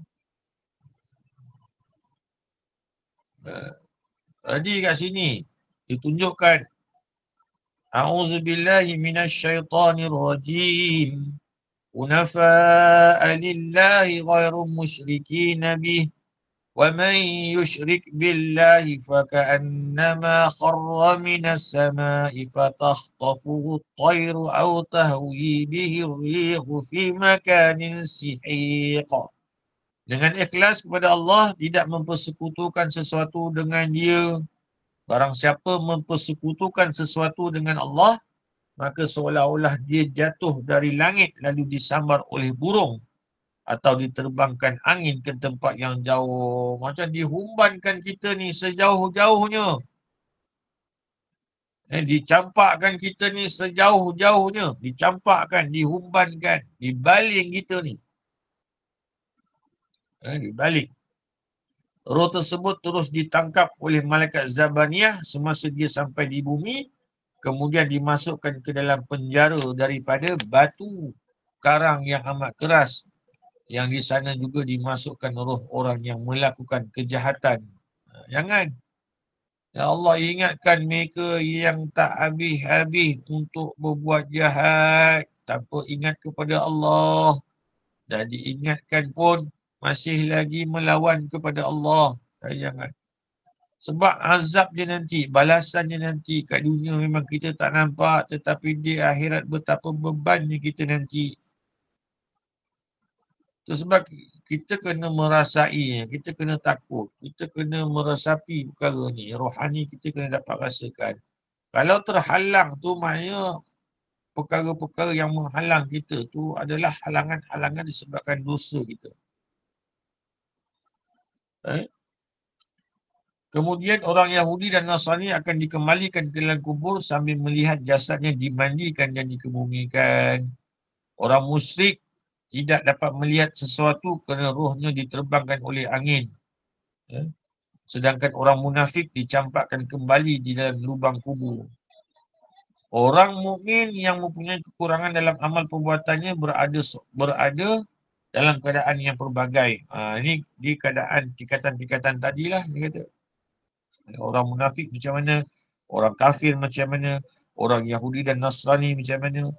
Tadi kat sini ditunjukkan A'udzubillahi minasyaitonirrajim. Hunafa'a lillahi ghairu musyrikin bih. Wa man yushrik billahi faka'annama kharra minas sama'i fatakhtafuhu at-tayru aw tahwi bihi ar-rihu fi makanin sihiq. Dengan ikhlas kepada Allah, tidak mempersekutukan sesuatu dengan dia. Barang siapa mempersekutukan sesuatu dengan Allah, maka seolah-olah dia jatuh dari langit lalu disambar oleh burung atau diterbangkan angin ke tempat yang jauh. Macam dihumbankan kita ni sejauh-jauhnya. Dicampakkan kita ni sejauh-jauhnya. Dicampakkan, dihumbankan, dibaling kita ni. Dibalik. Roh tersebut terus ditangkap oleh malaikat Zabaniyah semasa dia sampai di bumi. Kemudian dimasukkan ke dalam penjara daripada batu karang yang amat keras. Yang di sana juga dimasukkan roh orang yang melakukan kejahatan. Jangan. Ya Allah ingatkan mereka yang tak habis-habis untuk berbuat jahat tanpa ingat kepada Allah. Dan diingatkan pun masih lagi melawan kepada Allah. Jangan. Sebab azab dia nanti, balasannya nanti kat dunia memang kita tak nampak. Tetapi di akhirat betapa bebannya kita nanti. Itu sebab kita kena merasai, kita kena takut. Kita kena meresapi perkara ni. Rohani kita kena dapat rasakan. Kalau terhalang tu maknanya perkara-perkara yang menghalang kita tu adalah halangan-halangan disebabkan dosa kita. Kemudian orang Yahudi dan Nasrani akan dikembalikan ke dalam kubur sambil melihat jasadnya dimandikan dan dikebumikan. Orang musyrik tidak dapat melihat sesuatu kerana rohnya diterbangkan oleh angin. Sedangkan orang munafik dicampakkan kembali di dalam lubang kubur. Orang mukmin yang mempunyai kekurangan dalam amal perbuatannya berada dalam keadaan yang pelbagai. Ini di keadaan tingkatan-tingkatan tadilah dia kata. Orang munafik macam mana, orang kafir macam mana, orang Yahudi dan Nasrani macam mana.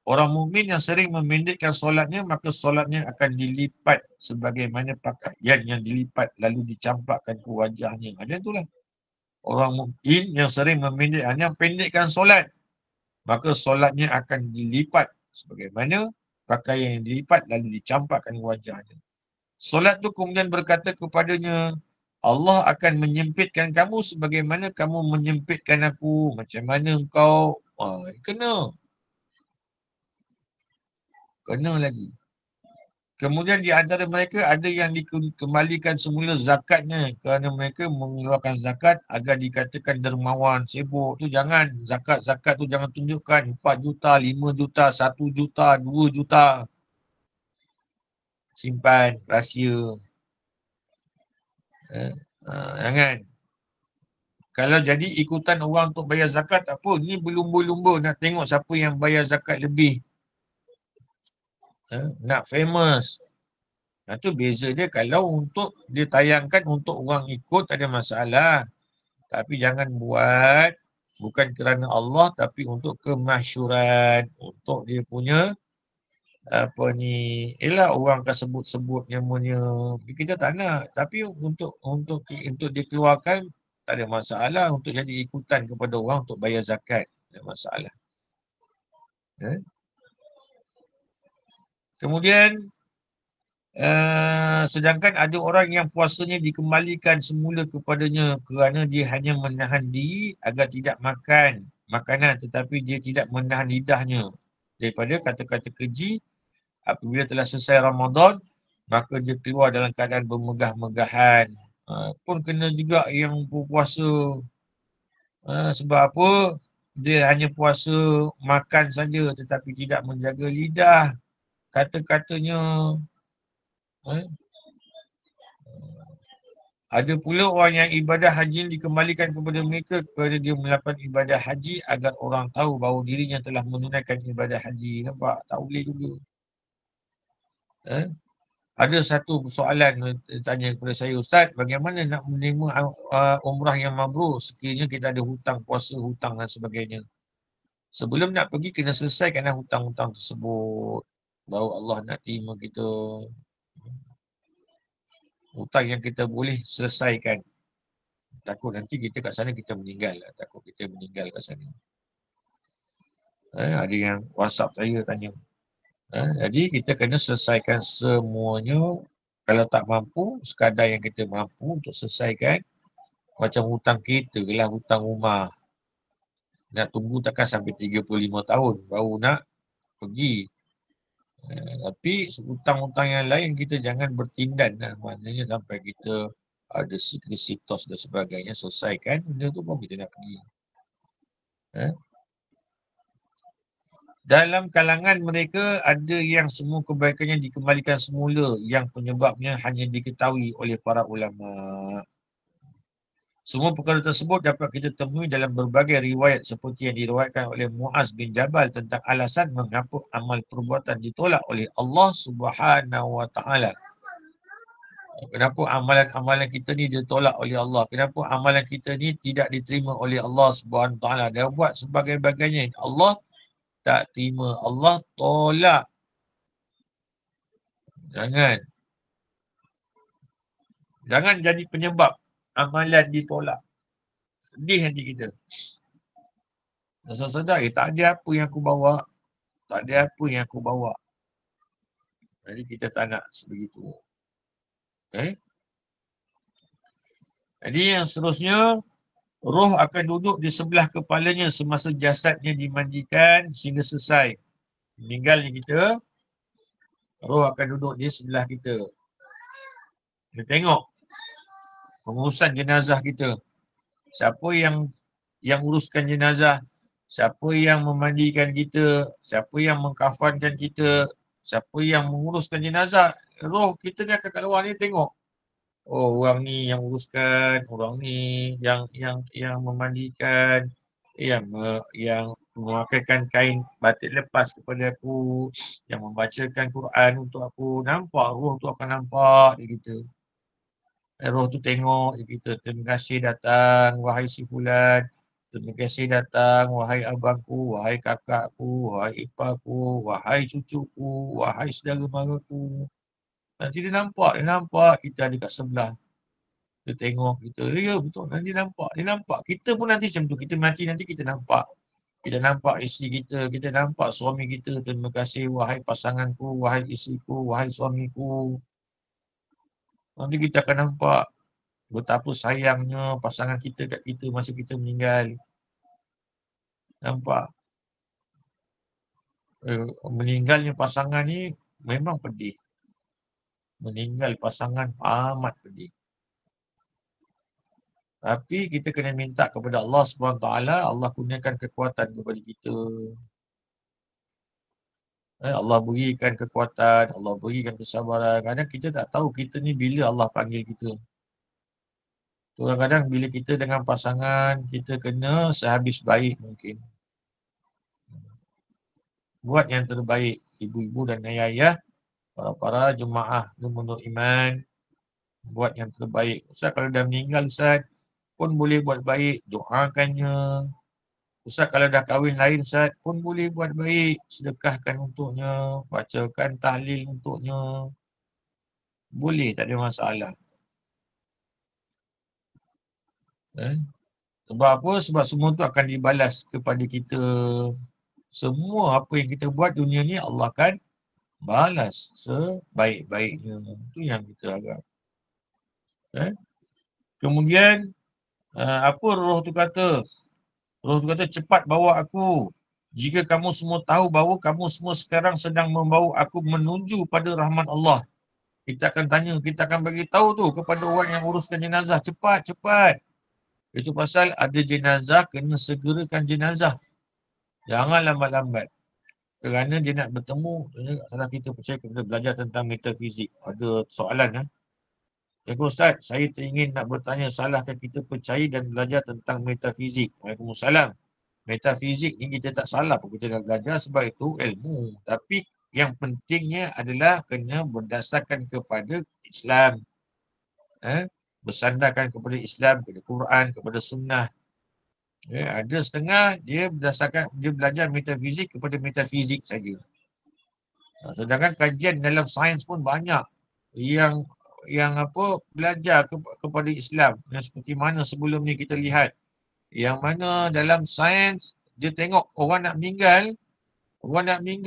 Orang mukmin yang sering memendekkan solatnya, maka solatnya akan dilipat sebagaimana pakaian yang dilipat lalu dicampakkan ke wajahnya. Macam itulah. Orang mukmin yang sering hanya pendekkan solat, maka solatnya akan dilipat sebagaimana pakaian yang dilipat lalu dicampakkan ke wajahnya. Solat tu kemudian berkata kepadanya, Allah akan menyempitkan kamu sebagaimana kamu menyempitkan aku. Macam mana engkau? Kena. Kena lagi. Kemudian di antara mereka ada yang dikembalikan semula zakatnya kerana mereka mengeluarkan zakat agar dikatakan dermawan, sibuk. Tu jangan. Zakat tu jangan tunjukkan 4 juta, 5 juta, 1 juta, 2 juta. Simpan, rahsia. Jangan. Kalau jadi ikutan orang untuk bayar zakat, tak apa. Ni berlumba-lumba nak tengok siapa yang bayar zakat lebih. Nak famous. Itu beza dia. Kalau untuk dia tayangkan untuk orang ikut, tak ada masalah. Tapi jangan buat bukan kerana Allah, tapi untuk kemasyuran. Untuk dia punya, apa ni, orang akan sebut-sebut namanya. Kita tak nak. Tapi untuk dikeluarkan, tak ada masalah untuk jadi ikutan kepada orang untuk bayar zakat. Tak ada masalah. Kemudian, sedangkan ada orang yang puasanya dikembalikan semula kepadanya kerana dia hanya menahan diri agar tidak makan makanan tetapi dia tidak menahan lidahnya daripada kata-kata keji. Apabila telah selesai Ramadan, maka dia keluar dalam keadaan bermegah-megahan. Pun kena juga yang berpuasa. Sebab apa? Dia hanya puasa makan saja tetapi tidak menjaga lidah. Kata-katanya. Ada pula orang yang ibadah haji dikembalikan kepada mereka kerana dia melakukan ibadah haji agar orang tahu bahawa dirinya telah menunaikan ibadah haji. Nampak? Tak boleh juga. Ada satu soalan tanya kepada saya, Ustaz, bagaimana nak menerima umrah yang mabrur sekiranya kita ada hutang puasa, hutang dan sebagainya. Sebelum nak pergi, kena selesaikan hutang-hutang tersebut. Baru Allah nak terima kita. Hutang yang kita boleh selesaikan. Takut nanti kita kat sana kita meninggal. Takut kita meninggal kat sana. Ada yang WhatsApp saya tanya. Jadi kita kena selesaikan semuanya. Kalau tak mampu, sekadar yang kita mampu untuk selesaikan. Macam hutang kereta lah, hutang rumah. Nak tunggu takkan sampai 35 tahun baru nak pergi. Tapi hutang-hutang yang lain kita jangan bertindan lah. Maknanya sampai kita ada sitos dan sebagainya selesaikan. Benda tu baru kita nak pergi. Dalam kalangan mereka ada yang semua kebaikannya dikembalikan semula yang penyebabnya hanya diketahui oleh para ulama. Semua perkara tersebut dapat kita temui dalam berbagai riwayat seperti yang diriwayatkan oleh Muaz bin Jabal tentang alasan mengapa amal perbuatan ditolak oleh Allah Subhanahu Wa Taala. Kenapa amalan-amalan kita ni ditolak oleh Allah? Kenapa amalan kita ni tidak diterima oleh Allah Subhanahu Wa Taala? Dia buat sebagai-bagainya. Allah tak terima. Allah tolak. Jangan jadi penyebab amalan ditolak. Sedih nanti kita. Sedar, tak ada apa yang aku bawa. Tak ada apa yang aku bawa. Jadi kita tak nak sebegitu. Jadi yang seterusnya, roh akan duduk di sebelah kepalanya semasa jasadnya dimandikan sehingga selesai. Meninggalnya kita, roh akan duduk di sebelah kita. Kita tengok pengurusan jenazah kita. Siapa yang uruskan jenazah? Siapa yang memandikan kita? Siapa yang mengkafankan kita? Siapa yang menguruskan jenazah? Roh kita ni akan kat luar ni tengok. Oh, orang ni yang uruskan, orang ni yang memandikan, yang memakai kain batik lepas kepada aku, yang membacakan Quran untuk aku. Nampak roh tu akan nampak dia kita. Roh tu tengok dia kita, terima kasih datang wahai si fulan. Terima kasih datang, wahai abangku, wahai kakakku, wahai iparku, wahai cucuku, wahai saudara maraku. Nanti dia nampak kita ada kat sebelah. Dia tengok kita, ya betul, nanti nampak. Dia nampak, kita pun nanti macam tu. Kita mati nanti kita nampak. Kita nampak isteri kita nampak suami kita. Terima kasih, wahai pasanganku, wahai isteriku, wahai suamiku. Nanti kita akan nampak betapa sayangnya pasangan kita kat kita masa kita meninggal. Nampak? Meninggalnya pasangan ni memang pedih. Meninggal pasangan amat pedih. Tapi kita kena minta kepada Allah SWT, Allah kurniakan kekuatan kepada kita. Allah berikan kekuatan, Allah berikan kesabaran. Kadang kita tak tahu kita ni bila Allah panggil kita. Kadang-kadang bila kita dengan pasangan, kita kena sehabis baik mungkin. Buat yang terbaik, ibu-ibu dan ayah-ayah, para jemaah Nurul Iman, buat yang terbaik. Ustaz kalau dah meninggal Ustaz, pun boleh buat baik, doakannya. Ustaz kalau dah kahwin lain Ustaz, pun boleh buat baik, sedekahkan untuknya, bacakan tahlil untuknya. Boleh, tak ada masalah. Sebab apa? Sebab semua tu akan dibalas kepada kita. Semua apa yang kita buat dunia ni Allah akan balas sebaik-baiknya. Itu yang kita harap. Kemudian, apa roh tu kata? Roh tu kata, cepat bawa aku. Jika kamu semua tahu bahawa kamu semua sekarang sedang membawa aku menuju pada rahmat Allah. Kita akan tanya, kita akan bagi tahu tu kepada orang yang uruskan jenazah. Cepat, cepat. Itu pasal ada jenazah, kena segerakan jenazah. Jangan lambat-lambat. Kerana dia nak bertemu, salah kita percaya kita belajar tentang metafizik. Ada soalan. Cikgu Ustaz, saya teringin nak bertanya, salahkah kita percaya dan belajar tentang metafizik? Waalaikumsalam. Metafizik ni kita tak salah pun kita nak belajar sebab itu ilmu. Tapi yang pentingnya adalah kena berdasarkan kepada Islam. Bersandarkan kepada Islam, kepada Quran, kepada Sunnah. Ada setengah dia berdasarkan, dia belajar metafizik kepada metafizik saja. Sedangkan kajian dalam sains pun banyak yang belajar kepada Islam. Yang seperti mana sebelum ni kita lihat. Yang mana dalam sains, dia tengok orang nak meninggal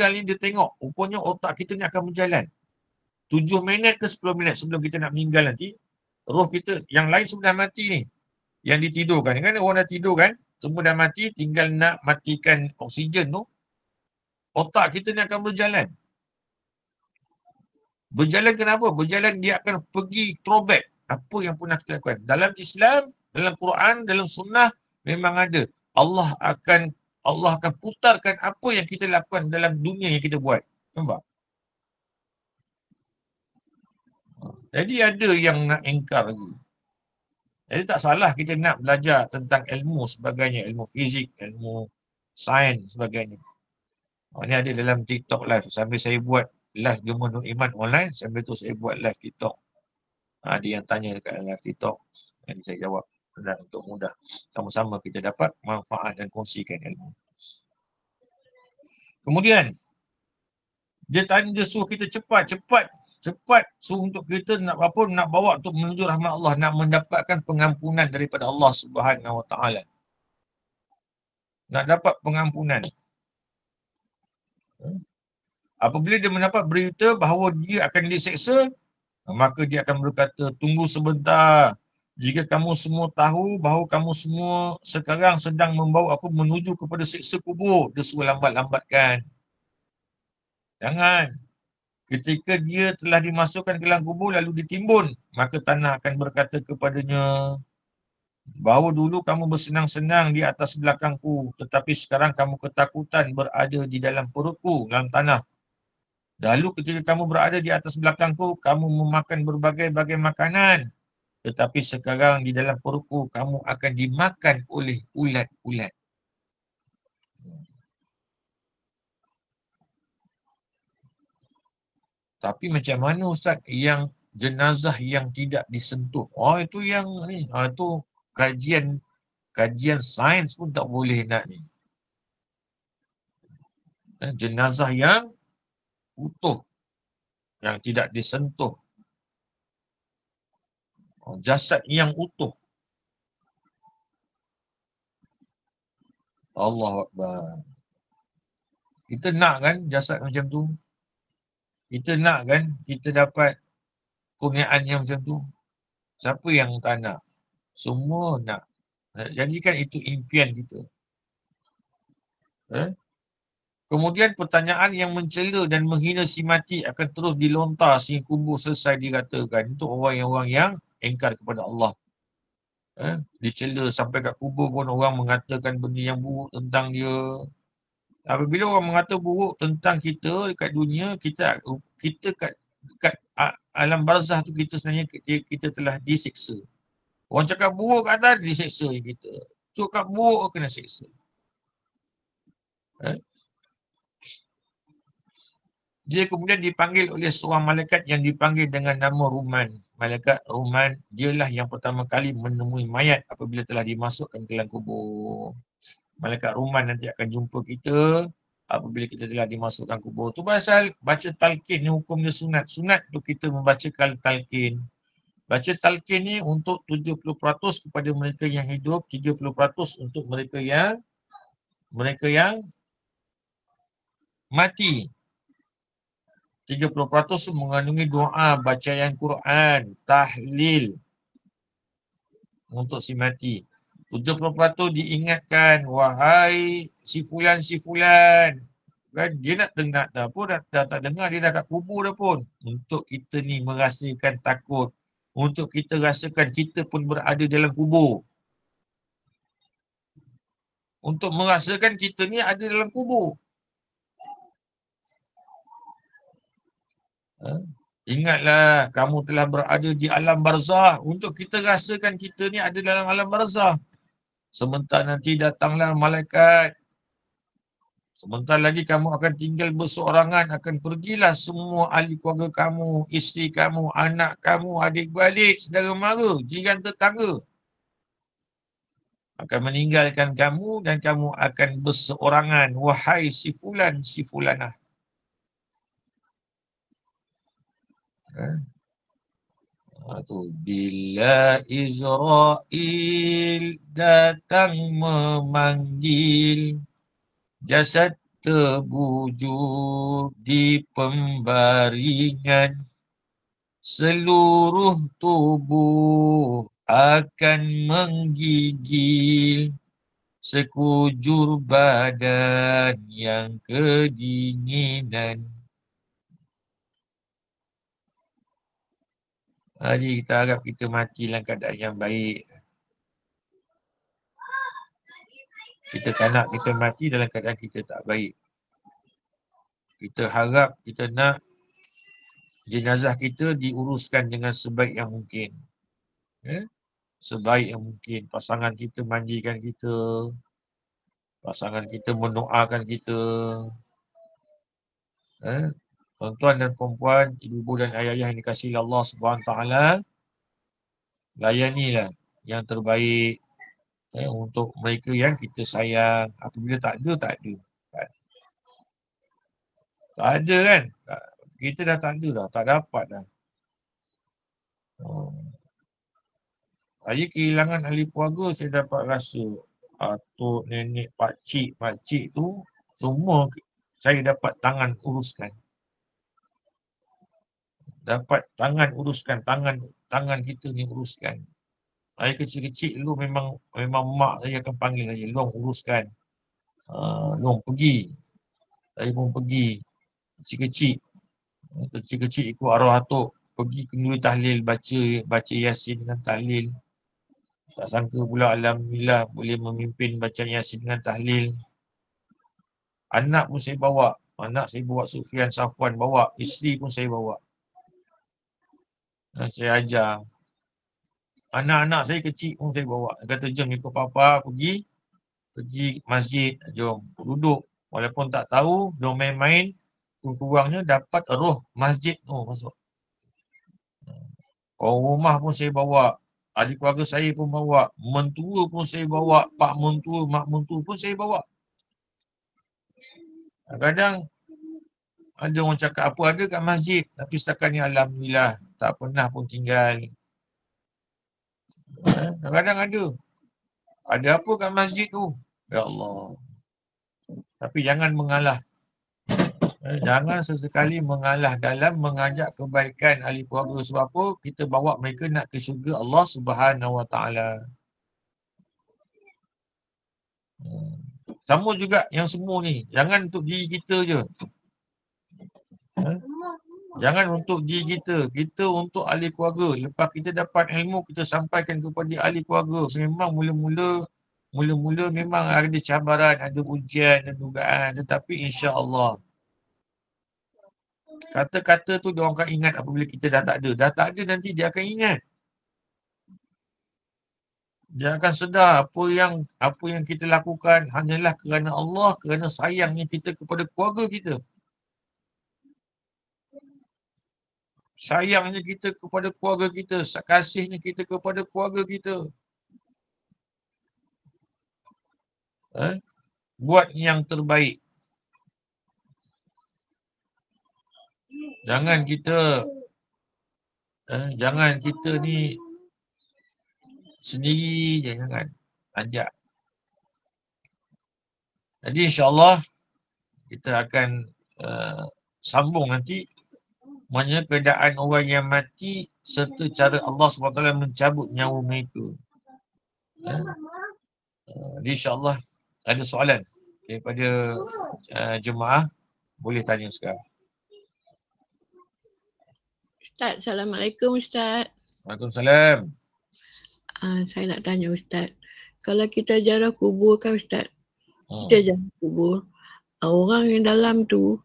ni dia tengok, rupanya otak kita ni akan berjalan. 7 minit ke 10 minit sebelum kita nak meninggal nanti, roh kita, yang lain sudah mati ni, yang ditidurkan. Kan orang dah tidur kan, semua dah mati, tinggal nak matikan oksigen tu, otak kita ni akan berjalan. Berjalan kenapa? Berjalan dia akan pergi throwback apa yang pernah kita lakukan. Dalam Islam, dalam Quran, dalam Sunnah memang ada. Allah akan putarkan apa yang kita lakukan dalam dunia yang kita buat. Nampak? Jadi ada yang nak engkar lagi. Jadi tak salah kita nak belajar tentang ilmu sebagainya, ilmu fizik, ilmu sains sebagainya. Ini ada dalam TikTok live. Sambil saya buat live Gemar Nur Iman online, sambil tu saya buat live TikTok. Ada yang tanya dekat live TikTok. Jadi saya jawab. Dan untuk mudah sama-sama kita dapat manfaat dan kongsikan ilmu. Kemudian, dia suruh kita cepat suruh untuk kita nak bawa untuk menuju rahmat Allah, nak mendapatkan pengampunan daripada Allah Subhanahu Wa Taala. Nak dapat pengampunan. Apabila dia mendapat berita bahawa dia akan diseksa, maka dia akan berkata, tunggu sebentar. Jika kamu semua tahu bahawa kamu semua sekarang sedang membawa aku menuju kepada siksa kubur, dia suruh lambat-lambatkan. Jangan. Ketika dia telah dimasukkan ke dalam kubur lalu ditimbun, maka tanah akan berkata kepadanya, bahawa dulu kamu bersenang-senang di atas belakangku, tetapi sekarang kamu ketakutan berada di dalam perutku, dalam tanah. Lalu ketika kamu berada di atas belakangku, kamu memakan berbagai-bagai makanan. Tetapi sekarang di dalam perutku, kamu akan dimakan oleh ulat-ulat. Tapi macam mana Ustaz yang jenazah yang tidak disentuh? Itu yang ni. Itu kajian kajian sains pun tak boleh nak ni. Jenazah yang utuh, yang tidak disentuh. Jasad yang utuh. Allahu Akbar. Kita nak kan jasad macam tu? Kita nak kan kita dapat kurniaan yang macam tu? Siapa yang tak nak? Semua nak. Jadi kan itu impian kita. Kemudian pertanyaan yang mencela dan menghina si mati akan terus dilontar sehingga kubur selesai diratakan. Untuk orang yang engkar kepada Allah. Dicela sampai kat kubur pun orang mengatakan benda yang buruk tentang dia. Apabila orang mengata buruk tentang kita dekat dunia, kita kat alam barzah tu kita sebenarnya kita telah disiksa. Orang cakap buruk kat atas, disiksa kita. Cakap buruk kena siksa. Dia kemudian dipanggil oleh seorang malaikat yang dipanggil dengan nama Ruman. Malaikat Ruman, dialah yang pertama kali menemui mayat apabila telah dimasukkan ke dalam kubur. Malaikat Ruman nanti akan jumpa kita apabila kita telah dimasukkan kubur. Tu pasal baca talqin ni hukum dia sunat. Sunat tu kita membacakan talqin. Baca talqin ni untuk 70% kepada mereka yang hidup, 30% untuk mereka yang mati. 30% mengandungi doa, bacaan Quran, tahlil untuk si mati. 70% diingatkan, wahai si fulan. Kan dia nak dengar dah pun, dah tak dengar, dia dah kat kubur dah pun. Untuk kita ni merasakan takut. Untuk kita rasakan kita pun berada dalam kubur. Untuk merasakan kita ni ada dalam kubur. Ingatlah kamu telah berada di alam barzah. Untuk kita rasakan kita ni ada dalam alam barzah. Sebentar nanti datanglah malaikat. Sebentar lagi kamu akan tinggal berseorangan. Akan pergilah semua ahli keluarga kamu, isteri kamu, anak kamu, adik-beradik, saudara mara, jiran tetangga. Akan meninggalkan kamu dan kamu akan berseorangan. Wahai si fulan, si fulanah. Bila Israel datang memanggil, jasad terbujur di pembaringan, seluruh tubuh akan menggigil, sekujur badan yang kedinginan. Jadi kita harap kita mati dalam keadaan yang baik. Kita tak nak kita mati dalam keadaan kita tak baik. Kita harap, kita nak jenazah kita diuruskan dengan sebaik yang mungkin. Sebaik yang mungkin. Pasangan kita mandikan kita. Pasangan kita mendoakan kita. Tuan-tuan dan perempuan, ibu-ibu dan ayah-ayah yang dikasihi Allah SWT, layanilah yang terbaik untuk mereka yang kita sayang. Apabila tak ada, tak ada. Tak ada kan? Kita dah tak ada dah, tak dapat dah. Saya kehilangan ahli keluarga, saya dapat rasa atuk, nenek, pakcik tu, semua saya dapat tangan uruskan. Dapat tangan uruskan, tangan kita ni uruskan. Saya kecil-kecil dulu memang mak saya akan panggil saya, Long uruskan. Long pergi. Saya pun pergi. Kecil-kecil ikut arwah atuk. Pergi kenduri tahlil, baca Yasin dengan tahlil. Tak sangka pula alhamdulillah boleh memimpin bacaan Yasin dengan tahlil. Anak pun saya bawa. Anak saya bawa Sufian, Safwan bawa. Isteri pun saya bawa. Dan saya ajar. Anak-anak saya kecil pun saya bawa. Dia kata, jom ikut papa pergi masjid. Jom duduk. Walaupun tak tahu, dia main-main. Kurang-kurangnya dapat roh masjid tu masuk. Orang rumah pun saya bawa. Ahli keluarga saya pun bawa. Mentua pun saya bawa. Pak mentua, mak mentua pun saya bawa. Kadang ada orang cakap apa ada kat masjid. Tapi setakat ni Alhamdulillah tak pernah pun tinggal. Kadang-kadang ada. Ada apa kat masjid tu? Ya Allah. Tapi jangan mengalah. Jangan sesekali mengalah dalam mengajak kebaikan ahli keluarga. Sebab apa? Kita bawa mereka nak ke syurga Allah Subhanahu Wa Taala. Sama juga yang semua ni. Jangan untuk diri kita je. Jangan untuk diri kita. Kita untuk ahli keluarga. Lepas kita dapat ilmu, kita sampaikan kepada ahli keluarga. Memang mula-mula memang ada cabaran, ada ujian dan dugaan. Tetapi insya-Allah kata-kata tu dia orang akan ingat apabila kita dah tak ada. Dah tak ada nanti dia akan ingat. Dia akan sedar apa yang kita lakukan hanyalah kerana Allah, kerana sayangnya kita kepada keluarga kita. Sayangnya kita kepada keluarga kita, kasihnya kita kepada keluarga kita. Buat yang terbaik. Jangan kita ni sendiri je, jangan ajak. Jadi insya-Allah kita akan sambung nanti mana keadaan orang yang mati serta cara Allah SWT mencabut nyawa mereka. Jadi insya-Allah ada soalan daripada jemaah, boleh tanya sekarang. Ustaz, Assalamualaikum Ustaz. Waalaikumsalam. Saya nak tanya Ustaz. Kalau kita ziarah kubur kan Ustaz, kita ziarah kubur, orang yang dalam tu,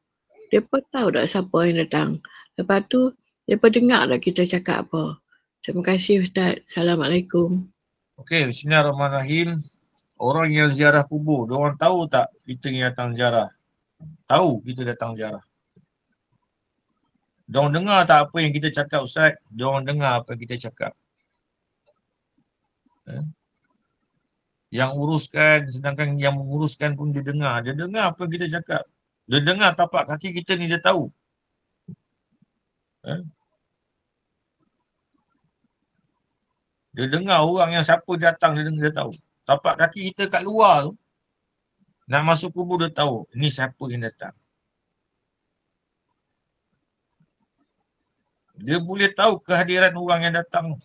mereka tahu tak siapa yang datang. Lepas tu, mereka dengar tak kita cakap apa. Terima kasih Ustaz. Assalamualaikum. Okey, bismillahirrahmanirrahim. Orang yang ziarah kubur, diorang tahu tak kita yang datang ziarah? Tahu kita datang ziarah. Diorang dengar tak apa yang kita cakap Ustaz? Diorang dengar apa yang kita cakap. Yang uruskan, sedangkan yang menguruskan pun dia dengar. Dia dengar apa yang kita cakap. Dia dengar tapak kaki kita ni, dia tahu. Dia dengar orang yang siapa datang, dia tahu. Tapak kaki kita kat luar tu, nak masuk kubur dia tahu. Ini siapa yang datang. Dia boleh tahu kehadiran orang yang datang.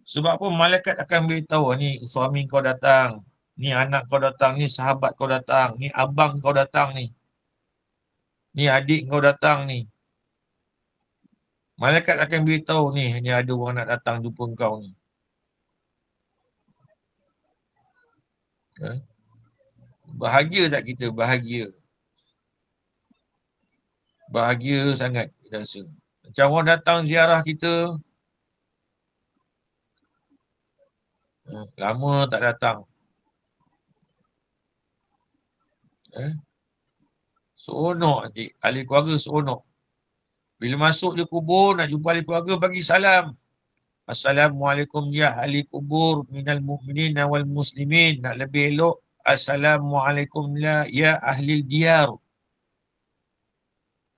Sebab apa? Malaikat akan beritahu, ni suami kau datang, ni anak kau datang, ni sahabat kau datang, ni abang kau datang ni. Ni adik kau datang ni. Malaikat akan beritahu ni ada orang nak datang jumpa kau ni. Bahagia tak kita? Bahagia. Bahagia sangat kita rasa. Macam orang datang ziarah kita, lama tak datang. Seronok nanti. Ahli keluarga seronok. Bila masuk je kubur, nak jumpa ahli keluarga, bagi salam. Assalamualaikum ya ahli kubur minal mu'minin wal muslimin. Nak lebih elok, Assalamualaikum ya ahli diyar.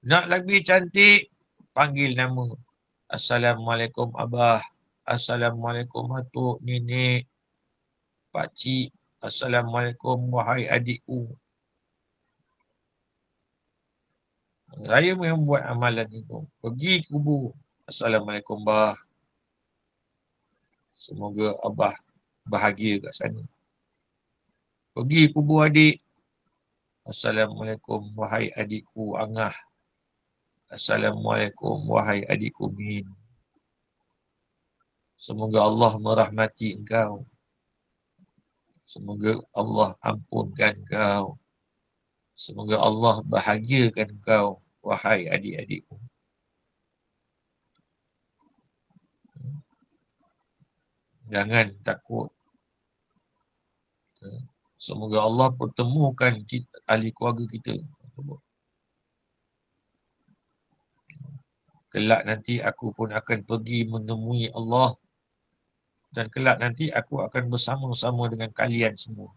Nak lebih cantik, panggil nama. Assalamualaikum abah. Assalamualaikum atuk, nenek, pakcik. Assalamualaikum wahai adikku. Saya memang buat amalan itu. Pergi kubur. Assalamualaikum bah. Semoga abah bahagia kat sana. Pergi kubur adik. Assalamualaikum wahai adikku Angah. Assalamualaikum wahai adikku Min. Semoga Allah merahmati engkau. Semoga Allah ampunkan engkau. Semoga Allah bahagiakan engkau, wahai adik-adikku. Jangan takut. Semoga Allah pertemukan ahli keluarga kita. Kelak nanti aku pun akan pergi menemui Allah. Dan kelak nanti aku akan bersama-sama dengan kalian semua.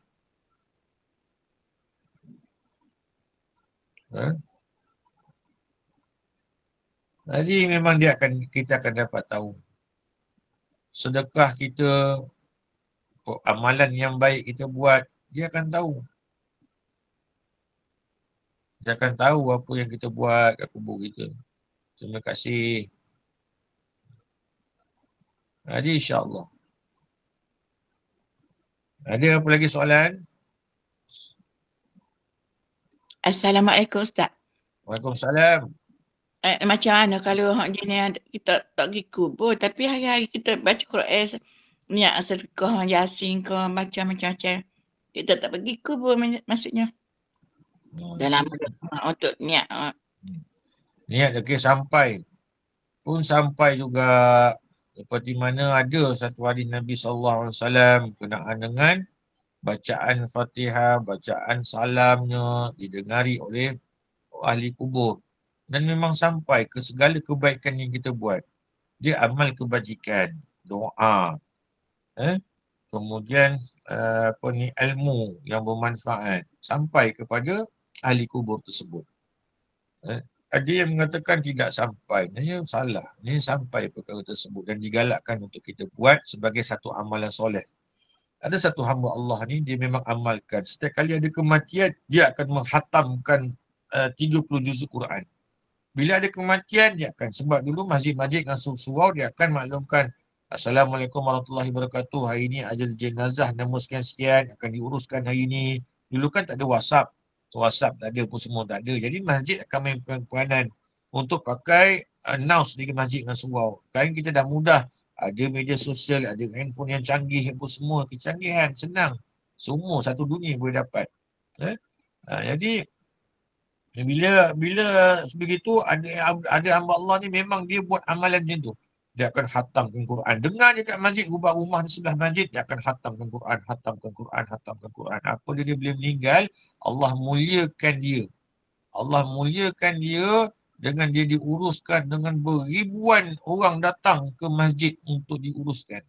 Ha? Jadi memang kita akan dapat tahu. Sedekah kita, amalan yang baik kita buat, dia akan tahu. Dia akan tahu apa yang kita buat kat kubur kita. Terima kasih. Jadi insyaAllah. Ada apa lagi soalan? Assalamualaikum Ustaz. Waalaikumsalam. Macam mana kalau hak jenis kita tak pergi kubur tapi hari-hari kita baca Quran, niat sedekah, yasin ke, baca macam-macam. Kita tak pergi kubur maksudnya. Dalam untuk niat. Niat okey sampai. Pun sampai juga seperti mana ada satu hadis Nabi SAW berkenaan dengan bacaan Fatihah, bacaan salamnya didengari oleh ahli kubur. Dan memang sampai ke segala kebaikan yang kita buat. Dia amal kebajikan, doa, kemudian ilmu yang bermanfaat sampai kepada ahli kubur tersebut. Ada yang mengatakan tidak sampai. Ini salah. Ini sampai perkara tersebut dan digalakkan untuk kita buat sebagai satu amalan soleh. Ada satu hamba Allah ni, dia memang amalkan. Setiap kali ada kematian, dia akan menghatamkan 30 juzuk Quran. Bila ada kematian, dia akan. Sebab dulu masjid-masjid dengan surau, dia akan maklumkan, Assalamualaikum warahmatullahi wabarakatuh. Hari ini ajal jenazah nombor sekian-sekian akan diuruskan hari ini. Dulu kan tak ada WhatsApp. WhatsApp tak ada pun semua tak ada. Jadi masjid akan mainkan peranan untuk pakai announce di masjid dengan surau. Sekarang kita dah mudah. Ada media sosial, ada handphone yang canggih apa semua. Kecanggihan, senang. Semua satu dunia boleh dapat. Jadi bila begitu ada hamba Allah ni memang dia buat amalan macam tu. Dia akan hatamkan Quran. Dengar je kat masjid, rumah di sebelah masjid, dia akan hatamkan Quran, hatamkan Quran, hatamkan Quran. Apa dia boleh meninggal, Allah muliakan dia. Allah muliakan dia dengan dia diuruskan dengan beribuan orang datang ke masjid untuk diuruskan.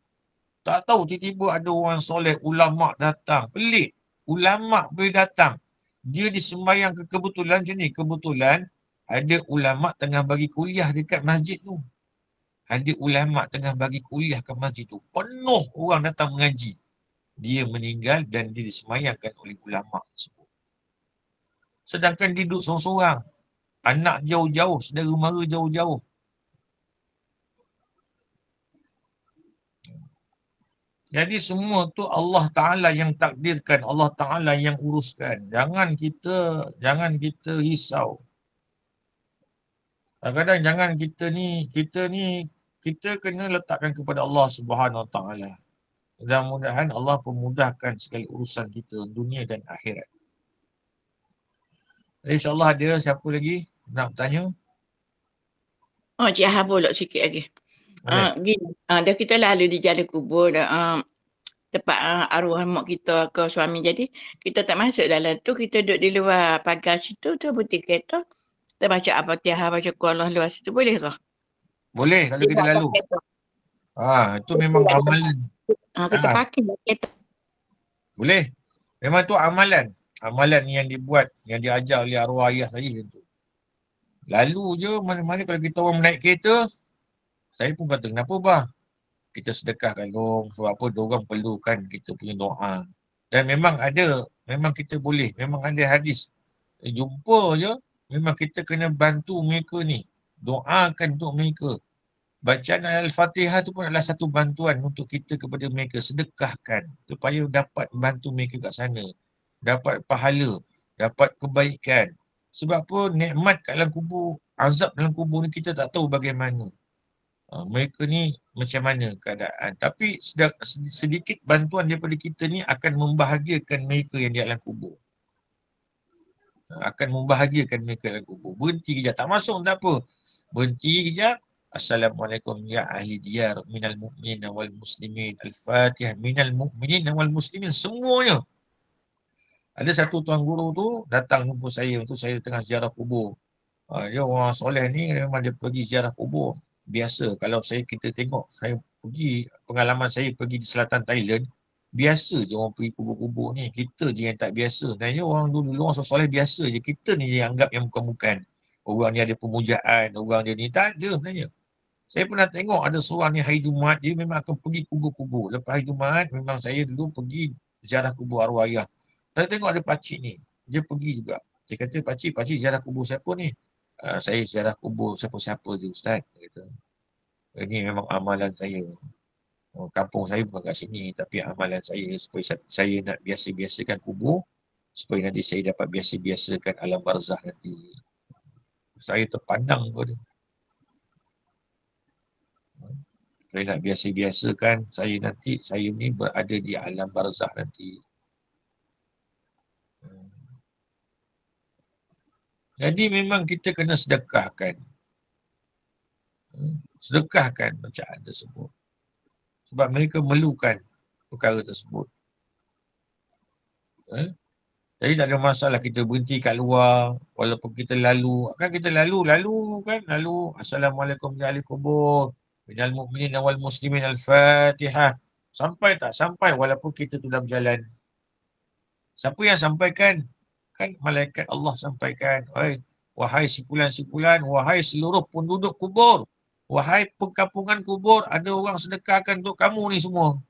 Tak tahu tiba-tiba ada orang soleh, ulama' datang. Pelik. Ulama' boleh datang. Dia disembayang kebetulan macam ni. Kebetulan ada ulama' tengah bagi kuliah dekat masjid tu. Ada ulama' tengah bagi kuliah ke masjid tu. Penuh orang datang mengaji. Dia meninggal dan dia disemayangkan oleh ulama' tersebut. Sedangkan dia duduk seorang-seorang. Anak jauh-jauh, saudara mara jauh-jauh. Jadi semua tu Allah Ta'ala yang takdirkan, Allah Ta'ala yang uruskan. Jangan kita risau. Kadang-kadang jangan kita kena letakkan kepada Allah Subhanahu Wa Ta'ala. Mudah-mudahan Allah pemudahkan segala urusan kita, dunia dan akhirat. InsyaAllah ada siapa lagi nak bertanya? Oh, Cik Ha pulak sikit lagi. Gini, dah kita lalu di jalan kubur tempat arwah mak kita ke suami. Jadi kita tak masuk dalam tu, kita duduk di luar pagar situ tu putih kereta. Kita baca Al-Fatihah, baca Quran luar situ, boleh ke? Boleh kalau kita lalu. Itu memang amalan. Kita pakai kereta. Boleh. Memang tu amalan. Amalan yang dibuat, yang diajar oleh arwah ayah saya tu. Lalu je mana-mana kalau kita orang menaik kereta, saya pun kata, kenapa bah? Kita sedekahkan dong. Sebab apa diorang perlukan kita punya doa. Dan memang kita boleh. Memang ada hadis. Jumpa je, memang kita kena bantu mereka ni. Doakan untuk mereka. Bacaan Al-Fatihah tu pun adalah satu bantuan untuk kita kepada mereka. Sedekahkan supaya dapat bantu mereka kat sana. Dapat pahala. Dapat kebaikan. Sebab apa nikmat kat dalam kubur, azab dalam kubur ni kita tak tahu bagaimana. Mereka ni macam mana keadaan. Tapi sedikit bantuan daripada kita ni akan membahagiakan mereka yang di alam kubur. Akan membahagiakan mereka dalam kubur. Berhenti kejap. Tak masuk tak apa. Berhenti kejap. Assalamualaikum ya ahli diyar minal mu'minin wal muslimin. Al-Fatihah minal mu'minin wal muslimin. Semuanya. Ada satu tuan guru tu datang jumpa saya untuk saya tengah ziarah kubur. Dia orang soleh ni memang dia pergi ziarah kubur. Biasa kalau kita tengok, saya pergi, pengalaman saya pergi di selatan Thailand, biasa je orang pergi kubur-kubur ni. Kita je yang tak biasa. Dan orang dulu orang soleh biasa je. Kita ni yang anggap yang bukan-bukan. Orang ni ada pemujaan, orang dia ni tak ada sebenarnya. Saya pernah tengok ada seorang ni hari Jumaat, dia memang akan pergi kubur-kubur. Lepas hari Jumaat, memang saya dulu pergi ziarah kubur arwah ayah. Saya tengok ada pakcik ni, dia pergi juga. Saya kata, pakcik ziarah kubur siapa ni? Saya ziarah kubur siapa-siapa je Ustaz. Kata. Ini memang amalan saya. Kampung saya bukan kat sini, tapi amalan saya supaya saya nak biasa-biasakan kubur, supaya nanti saya dapat biasa-biasakan alam barzah nanti. Saya terpandang pada. Saya nak biasa-biasakan saya ni berada di alam barzah nanti. Jadi memang kita kena sedekahkan. Sedekahkan bacaan tersebut. Sebab mereka memerlukan perkara tersebut. Jadi tak ada masalah kita berhenti kat luar, walaupun kita lalu. Kan kita lalu kan. Assalamualaikum ya ahli kubur. Minal mu'minin wal muslimin al-fatihah. Sampai tak? Sampai walaupun kita tu dalam jalan. Siapa yang sampaikan? Kan malaikat Allah sampaikan. Wahai sipulan-sipulan, wahai seluruh penduduk kubur. Wahai perkampungan kubur, ada orang sedekahkan untuk kamu ni semua.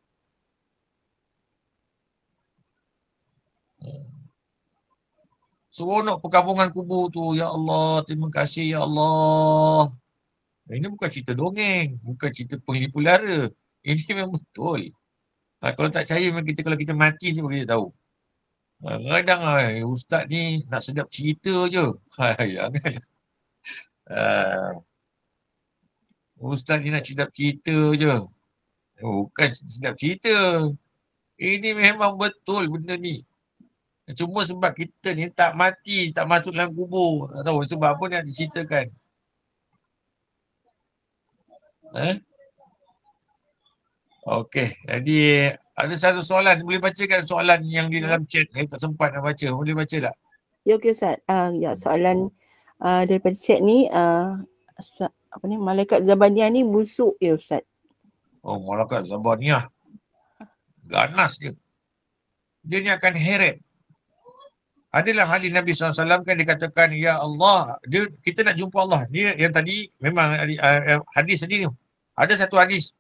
Seronok perkampungan kubur tu. Ya Allah, terima kasih ya Allah. Ini bukan cerita dongeng. Bukan cerita penglipu lara. Ini memang betul. Kalau tak percaya, kalau kita mati ni kita tahu. Kadang ustaz ni nak sedap cerita je. Jangan. Ustaz ni nak sedap cerita je. Bukan sedap cerita. Ini memang betul benda ni. Cuma sebab kita ni tak mati, tak masuk dalam kubur. Tak tahu sebab apa nak diceritakan. Okey, jadi ada satu soalan. Boleh bacakan soalan yang di dalam chat. Saya tak sempat nak baca. Boleh baca tak? Ya, okey Ustaz. Soalan daripada chat ni, malaikat Zabaniyah ni busuk ya Ustaz? Oh, malaikat Zabaniyah. Ganas dia. Dia ni akan heret. Adalah hadis Nabi SAW kan dikatakan, ya Allah, kita nak jumpa Allah. Dia yang tadi memang hadis tadi ni. Ada satu hadis.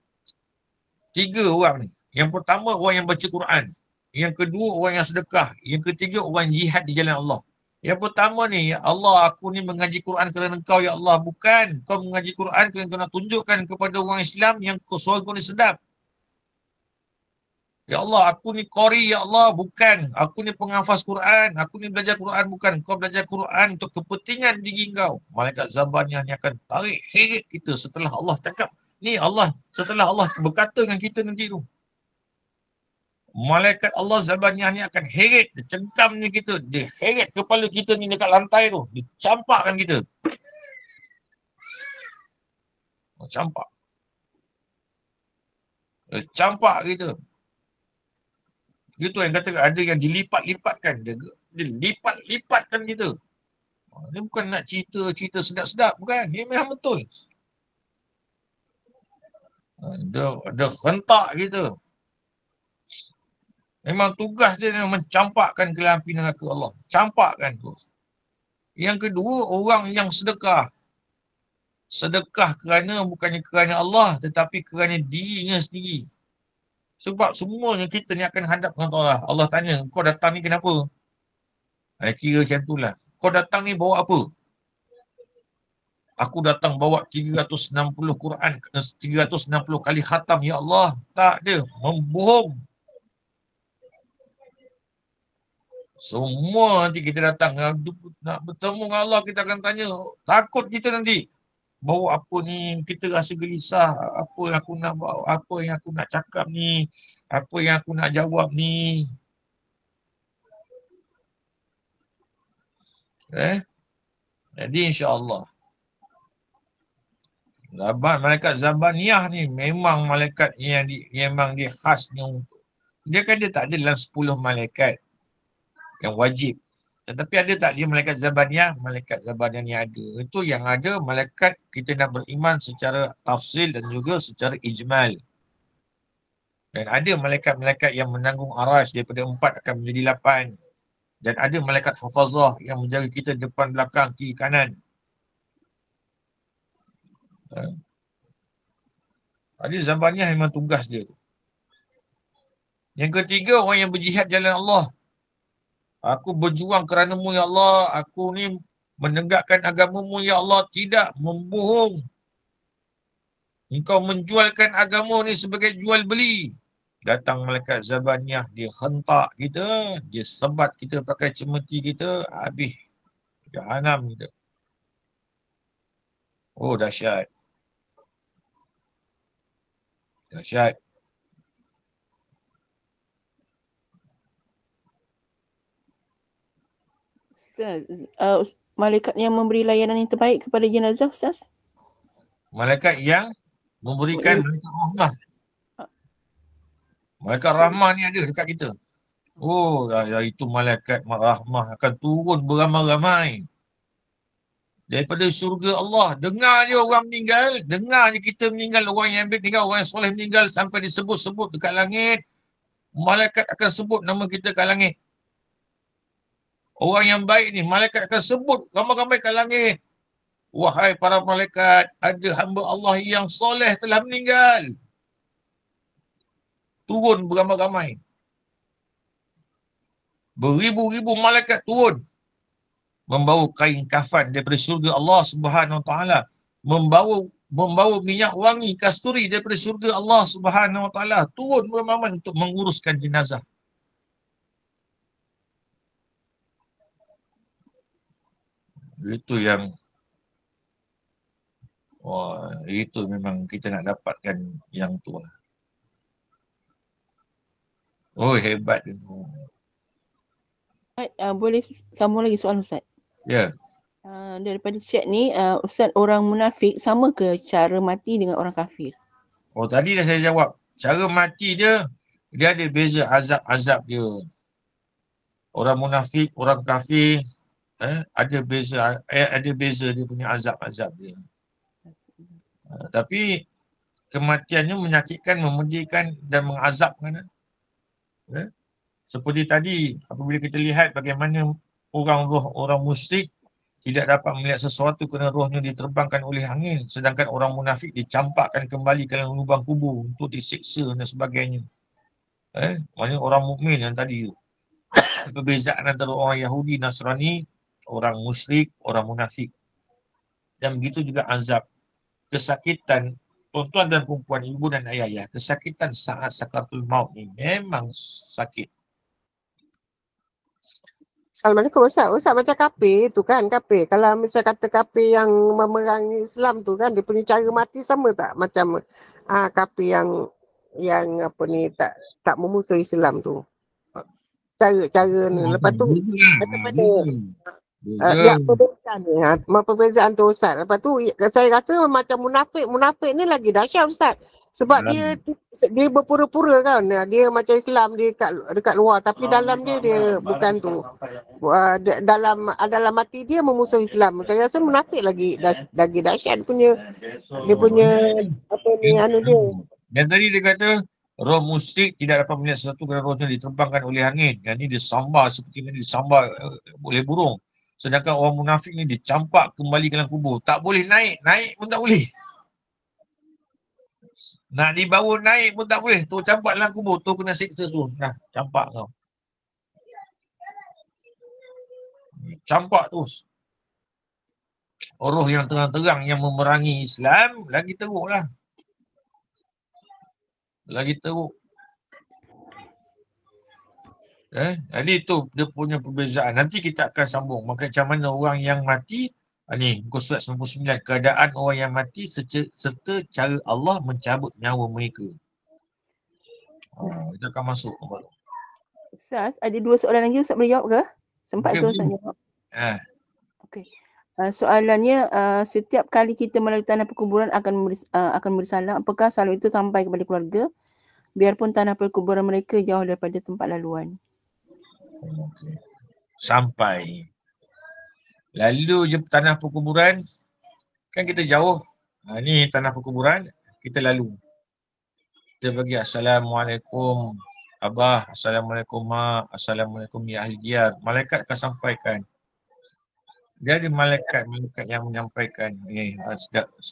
3 orang ni. Yang pertama orang yang baca Quran. Yang kedua orang yang sedekah. Yang ketiga orang jihad di jalan Allah. Yang pertama ni, ya Allah, aku ni mengaji Quran kerana engkau ya Allah. Bukan kau mengaji Quran kerana kau nak tunjukkan kepada orang Islam yang suara kau ni sedap. Ya Allah, aku ni qari ya Allah. Bukan. Aku ni penghafaz Quran. Aku ni belajar Quran. Bukan. Kau belajar Quran untuk kepentingan diri kau. Malaikat Zabaniyah ni akan tarik heret kita setelah Allah cakap. Ni Allah, setelah Allah berkata dengan kita nanti tu. Malaikat Allah Zabaniyah ni akan heret. Dia cengkam ni kita. Dia heret kepala kita ni dekat lantai tu. Dia campakkan kita. Campak. Dia campak kita. Itu yang kata ada yang dilipat-lipatkan. Dia lipat-lipatkan kita. Dia bukan nak cerita sedap-sedap. Bukan. Dia memang betul. Dia hentak kita. Memang tugas dia mencampakkan ke dalam api neraka Allah. Campakkan terus. Yang kedua, orang yang sedekah. Sedekah bukannya kerana Allah, tetapi kerana dirinya sendiri. Sebab semuanya kita ni akan hadap dengan Allah. Allah tanya, kau datang ni kenapa? Kira macam itulah. Kau datang ni bawa apa? Aku datang bawa 360 Quran, 360 kali khatam. Ya Allah, tak ada. Membohong. Semua nanti kita datang nak bertemu dengan Allah, kita akan tanya. Takut kita nanti. Bawa apa ni, kita rasa gelisah. Apa yang aku nak bawa, apa yang aku nak cakap ni, apa yang aku nak jawab ni. Jadi insya-Allah. Malaikat Zabaniyah ni memang malaikat yang memang dia khas ni. Dia kan dia tak ada dalam 10 malaikat yang wajib. Tetapi ada tak dia malaikat Zabaniyah? Malaikat Zabaniyah ni ada. Itu yang ada malaikat kita nak beriman secara tafsil dan juga secara ijmal. Dan ada malaikat-malaikat yang menanggung arash daripada 4 akan menjadi 8. Dan ada malaikat hafazah yang menjaga kita depan, belakang, kiri, kanan. Ada Zabaniyah memang tugas dia. Yang ketiga, orang yang berjihad jalan Allah. Aku berjuang kerana-Mu ya Allah. Aku ni menegakkan agama-Mu ya Allah. Tidak membohong. Engkau menjualkan agama ni sebagai jual beli. Datang malaikat Zabaniyah, dia hentak kita, dia sebat kita pakai cemeti kita, habis jahanam kita. Oh, dahsyat. Dahsyat. Ustaz, malaikat yang memberi layanan yang terbaik kepada jenazah, Ustaz? Malaikat yang memberikan malaikat rahmah. Malaikat rahmah ni ada dekat kita. Oh, itu malaikat rahmah akan turun beramai-ramai daripada syurga Allah. Dengar je orang meninggal, dengar je kita meninggal, orang yang meninggal, orang yang soleh meninggal, sampai disebut-sebut dekat langit. Malaikat akan sebut nama kita kat langit. Orang yang baik ni, malaikat akan sebut ramai-ramai kat langit. Wahai para malaikat, ada hamba Allah yang soleh telah meninggal. Turun beramai-ramai. Beribu-ribu malaikat turun. Membawa kain kafan daripada syurga Allah Subhanahu Wa Taala. Membawa minyak wangi kasturi daripada syurga Allah Subhanahu Wa Taala. Turun beramai-ramai untuk menguruskan jenazah. Itu yang itu memang kita nak dapatkan yang tu lah. Oh, hebat itu. Boleh sambung lagi soalan Ustaz? Ya. Daripada chat ni, Ustaz, orang munafik sama ke cara mati dengan orang kafir? Oh, tadi dah saya jawab. Cara mati dia ada beza azab-azab dia. Orang munafik, orang kafir, ada beza dia punya azab-azab dia. Tapi kematiannya menyakitkan, memedihkan dan mengazabkan. Seperti tadi, apabila kita lihat bagaimana orang musyrik tidak dapat melihat sesuatu kerana rohnya diterbangkan oleh angin, sedangkan orang munafik dicampakkan kembali ke dalam lubang kubur untuk disiksa dan sebagainya. Maksudnya orang mukmin yang tadi tu. Perbezaan antara orang Yahudi, Nasrani, orang musyrik, orang munafik. Dan begitu juga azab. Kesakitan, tuan-tuan dan perempuan, ibu dan ayah, kesakitan saat sakaratul maut ni memang sakit. Assalamualaikum Ustaz. Ustaz macam kafir tu kan, kafir. Kalau misal kata kafir yang memerangi Islam tu kan, dia punya cara mati sama tak? Macam kafir yang apa ni tak memusuhi Islam tu. Cara ni. Lepas tu dia perbezaan ni. Perbezaan tu Ustaz. Lepas tu saya rasa macam munafik ni lagi dahsyat Ustaz. Sebab dia berpura-pura kan. Dia macam Islam, dia dekat luar. Tapi dalam dia bukan tu. Dalam hati dia memusuh Islam. Saya rasa munafik lagi dahsyat dia punya apa ni dia. Dan tadi dia kata roh musyrik tidak dapat melihat sesuatu kerana rohnya diterbangkan oleh angin. Yang ni disambar seperti mana disambar oleh burung. Sedangkan orang munafik ni dicampak kembali ke dalam kubur. Tak boleh naik pun tak boleh. Nak dibawa naik pun tak boleh. Tu campak dalam kubur. Tu kena siksa tu. Nah, campak kau. Campak terus. Roh yang terang-terang yang memerangi Islam, lagi teruk lah. Lagi teruk. Jadi tu dia punya perbezaan. Nanti kita akan sambung. Maka macam mana orang yang mati, ni muka surat 99, keadaan orang yang mati serta cara Allah mencabut nyawa mereka. Kita akan masuk. Ustaz, ada 2 soalan lagi, Ustaz boleh jawab ke? Sempat ke Ustaz jawab? Okey. Soalannya, setiap kali kita melalui tanah perkuburan akan memberi salam, apakah salam itu sampai kepada keluarga biarpun tanah perkuburan mereka jauh daripada tempat laluan? sampai. Lalu je tanah perkuburan, kan kita jauh. Ni tanah perkuburan, kita lalu. Kita bagi Assalamualaikum Abah, Assalamualaikum Mak, Assalamualaikum ya ahli diyar. Malaikat akan sampaikan. Dia ada malaikat yang menyampaikan,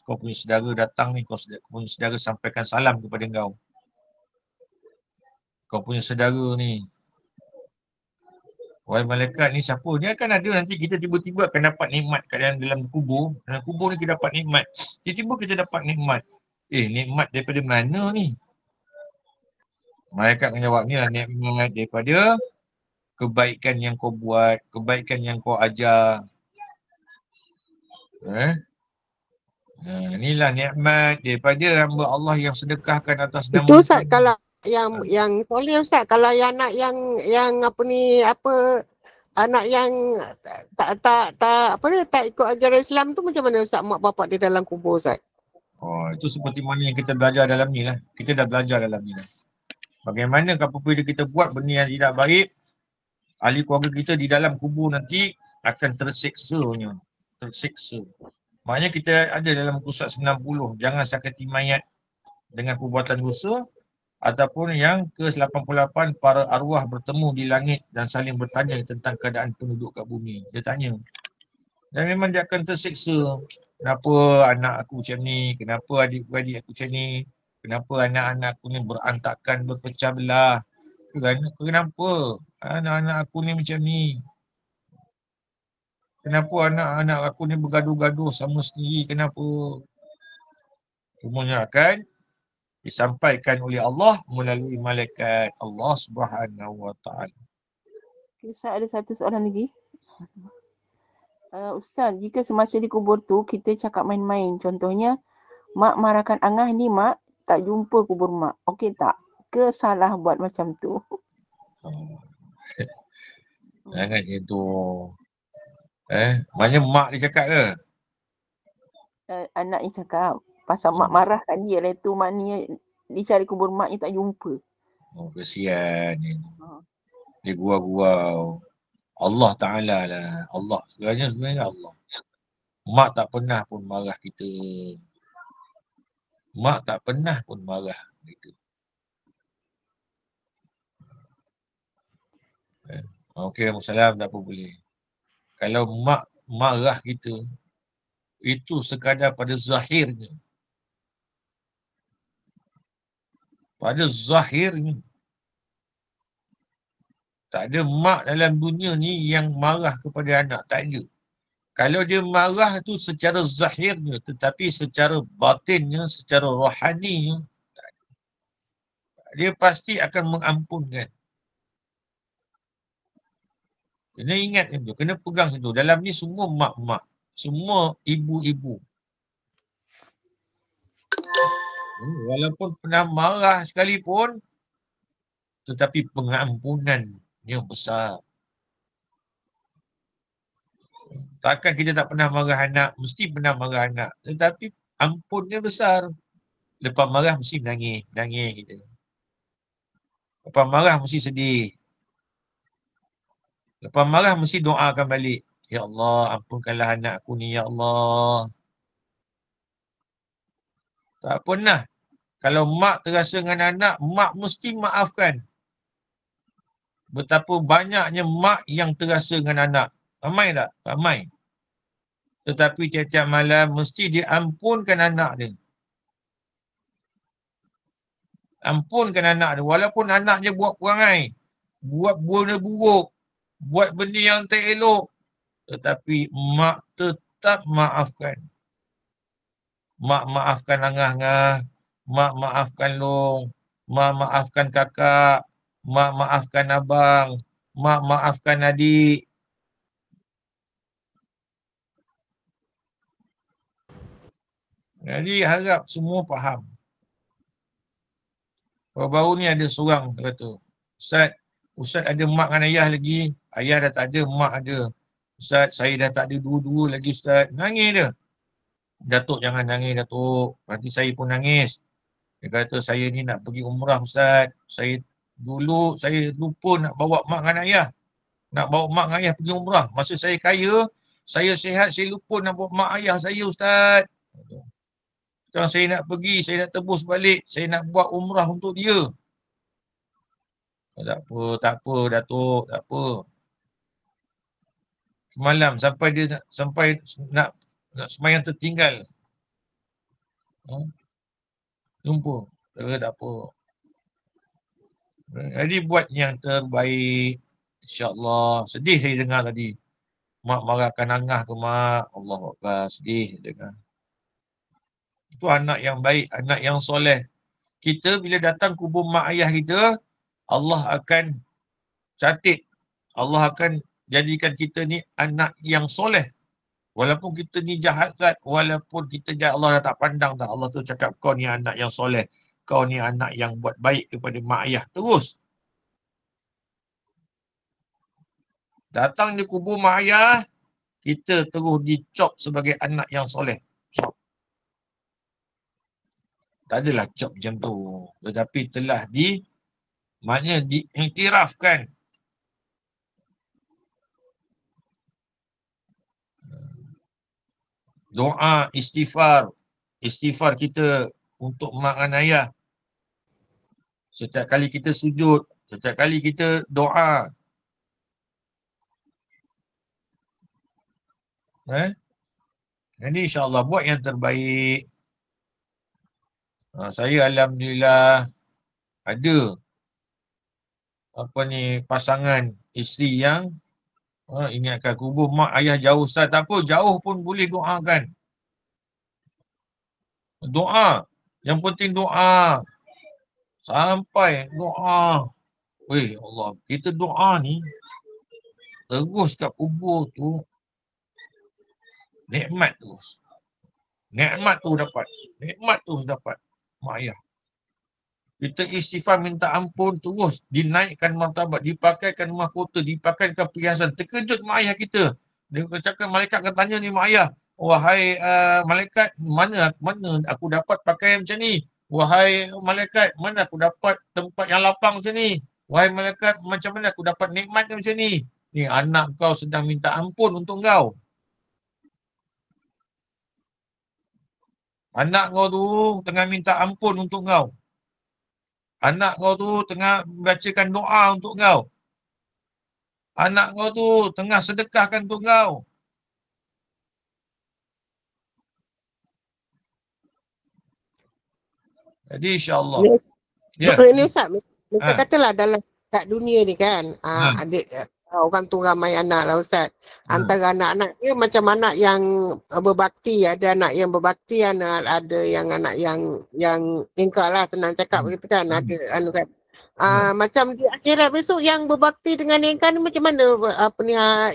kau punya saudara datang ni, kau punya saudara sampaikan salam kepada kau. Kau punya saudara ni. Wahai malaikat ni siapa? Ni akan ada nanti kita tiba-tiba akan dapat nikmat kat dalam kubur. Dalam kubur ni kita dapat nikmat. Tiba-tiba kita dapat nikmat. Nikmat daripada mana ni? Malaikat akan jawab, ni lah nikmat daripada kebaikan yang kau buat, kebaikan yang kau ajar. Inilah nikmat daripada hamba Allah yang sedekahkan atas nama. Itu Ustaz, kalau yang soleh Ustaz, kalau yang anak yang anak yang tak ikut ajaran Islam tu macam mana Ustaz, mak bapak dia dalam kubur Ustaz? Itu seperti mana yang kita belajar dalam ni lah. Kita dah belajar dalam ni lah. Bagaimana apabila kita buat benda yang tidak baik, ahli keluarga kita di dalam kubur nanti akan tersiksa. Maknanya kita ada dalam Qusat 90, jangan sakiti mayat dengan perbuatan dosa, ataupun yang ke-88, para arwah bertemu di langit dan saling bertanya tentang keadaan penduduk kat bumi. Dia tanya. Dan memang dia akan tersiksa. Kenapa anak aku macam ni? Kenapa adik-beradik aku macam ni? Kenapa anak-anak aku ni berantakan, berpecah belah? Kenapa anak-anak aku ni macam ni? Kenapa anak-anak aku ni bergaduh-gaduh sama sendiri? Kenapa? Semuanya akan disampaikan oleh Allah melalui malaikat Allah Subhanahu Wa Taala. Ustaz, ada satu soalan lagi. Ustaz, jika semasa di kubur tu kita cakap main-main, contohnya mak marahkan Angah ni mak, tak jumpa kubur mak. Okey tak? Ke salah buat macam tu? Jangan macam tu. Maknanya mak dia cakap ke? Anak yang cakap. Pasal mak marahkan dia lah tu, mak ni dia cari kubur mak ni tak jumpa. Kesian ni. Dia gurau-gurau. Allah Ta'ala lah. Allah. Sebenarnya Allah. Mak tak pernah pun marah kita. Mak tak pernah pun marah kita. Okey, Salam tak apa boleh. Kalau mak marah kita, itu sekadar pada zahirnya. Pada zahirnya. Tak ada mak dalam dunia ni yang marah kepada anak. Tak ada. Kalau dia marah tu secara zahirnya, tetapi secara batinnya, secara rohaninya, dia pasti akan mengampunkan. Kena ingat itu, kena pegang itu. Dalam ni semua mak-mak, semua ibu-ibu. Walaupun pernah marah sekalipun, tetapi pengampunannya besar. Takkan kita tak pernah marah anak, mesti pernah marah anak. Tetapi ampunnya besar. Lepas marah mesti nangis kita. Lepas marah mesti sedih. Lepas marah mesti doakan balik. Ya Allah, ampunkanlah anak aku ni, Ya Allah. Tak pernah. Kalau mak terasa dengan anak, mak mesti maafkan. Betapa banyaknya mak yang terasa dengan anak. Ramai tak? Ramai. Tetapi tiap-tiap malam mesti diampunkan anak dia. Ampunkan anak dia. Walaupun anaknya buat perangai, buat benda buruk, buat benda yang tak elok, tetapi mak tetap maafkan. Mak maafkan Angah-Angah, mak maafkan Long, mak maafkan kakak, mak maafkan abang, mak maafkan adik. Jadi harap semua faham. Baru-baru ni ada seorang kata, Ustaz ada mak dengan ayah lagi, ayah dah tak ada, mak ada. Ustaz, saya dah tak ada dua-dua lagi Ustaz. Nangis dia. Datuk jangan nangis Datuk, nanti saya pun nangis. Dia kata saya ni nak pergi umrah Ustaz. Saya lupa nak bawa mak dengan ayah. Nak bawa mak dengan ayah pergi umrah. Masa saya kaya, saya sihat, saya lupa nak bawa mak ayah saya, Ustaz. Sekarang saya nak pergi, saya nak tebus balik, saya nak buat umrah untuk dia. Tak apa, Datuk, tak apa. Semalam sampai nak semayang tertinggal. Jumpa. Tak apa. Jadi buat yang terbaik. InsyaAllah. Sedih saya dengar tadi. Mak marahkan Angah ke mak. Allahuakbar. Sedih dengar. Itu anak yang baik, anak yang soleh. Kita bila datang kubur mak ayah kita, Allah akan catat. Allah akan jadikan kita ni anak yang soleh. Walaupun kita ni jahat, walaupun kita jahat, Allah dah tak pandang dah. Allah tu cakap kau ni anak yang soleh. Kau ni anak yang buat baik kepada mak ayah. Terus. Datang di kubur mak ayah, kita terus dicop sebagai anak yang soleh. Cop. Tak adalah cop macam tu. Tetapi telah maknanya diiktirafkan. Doa, istighfar kita untuk mak dan ayah. Setiap kali kita sujud, setiap kali kita doa. Jadi insyaAllah buat yang terbaik. Saya Alhamdulillah ada pasangan isteri yang ingatkan kubur mak ayah jauh, Ustaz. Tak apa, jauh pun boleh doakan. Doa. Yang penting doa. Sampai doa. Weh Allah, kita doa ni terus kat kubur tu nikmat terus. Nikmat tu dapat. Nikmat terus dapat mak ayah. Kita istighfar minta ampun terus dinaikkan martabat, dipakaikan mahkota, dipakaikan perhiasan. Terkejut mak ayah kita. Dia cakap malaikat akan tanya ni mak ayah, wahai malaikat, mana aku dapat pakaian macam ni? Wahai malaikat, mana aku dapat tempat yang lapang macam ni? Wahai malaikat, macam mana aku dapat nikmat macam ni? Ni anak kau sedang minta ampun untuk kau. Anak kau tu tengah minta ampun untuk kau. Anak kau tu tengah membacakan doa untuk kau. Anak kau tu tengah sedekahkan untuk kau. Jadi insyaAllah. Ini Ustaz, kita katalah dalam kat dunia ni kan, ada orang tu ramai anak lah Ustaz. Antara anak-anak dia macam anak yang berbakti, ada anak yang berbakti, ada yang anak yang ingkar lah, senang cakap gitu kan, ada kan. Macam di akhirat besok yang berbakti dengan ingkar ni macam mana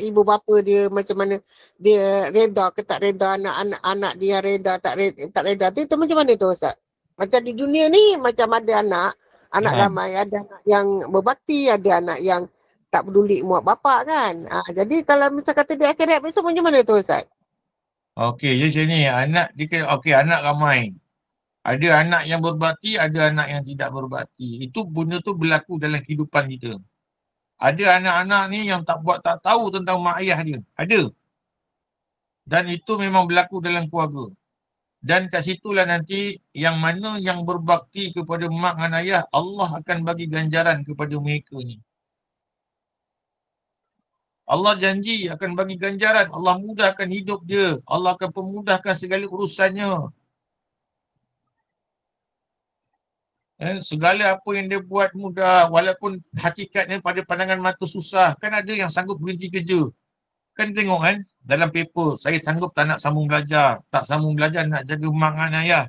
ibu bapa dia, macam mana dia reda ke tak reda, anak dia reda tak reda tu macam mana tu Ustaz? Macam di dunia ni macam ada anak ramai, ada anak yang berbakti, ada anak yang tak peduli muak bapak kan. Jadi kalau misal kata di akhirat besok macam mana tu Ustaz? Okey, jadi macam ni, anak ramai. Ada anak yang berbakti, ada anak yang tidak berbakti. Itu benda tu berlaku dalam kehidupan kita. Ada anak-anak ni yang tak tahu tentang mak ayah dia. Ada. Dan itu memang berlaku dalam keluarga. Dan kat situlah nanti yang mana yang berbakti kepada mak dan ayah, Allah akan bagi ganjaran kepada mereka ni. Allah janji akan bagi ganjaran. Allah mudahkan hidup dia. Allah akan pemudahkan segala urusannya. Segala apa yang dia buat mudah. Walaupun hakikatnya pada pandangan mata susah. Kan ada yang sanggup berhenti kerja. Kan tengok kan dalam paper, saya sanggup tak nak sambung belajar. Tak sambung belajar nak jaga mak dan ayah.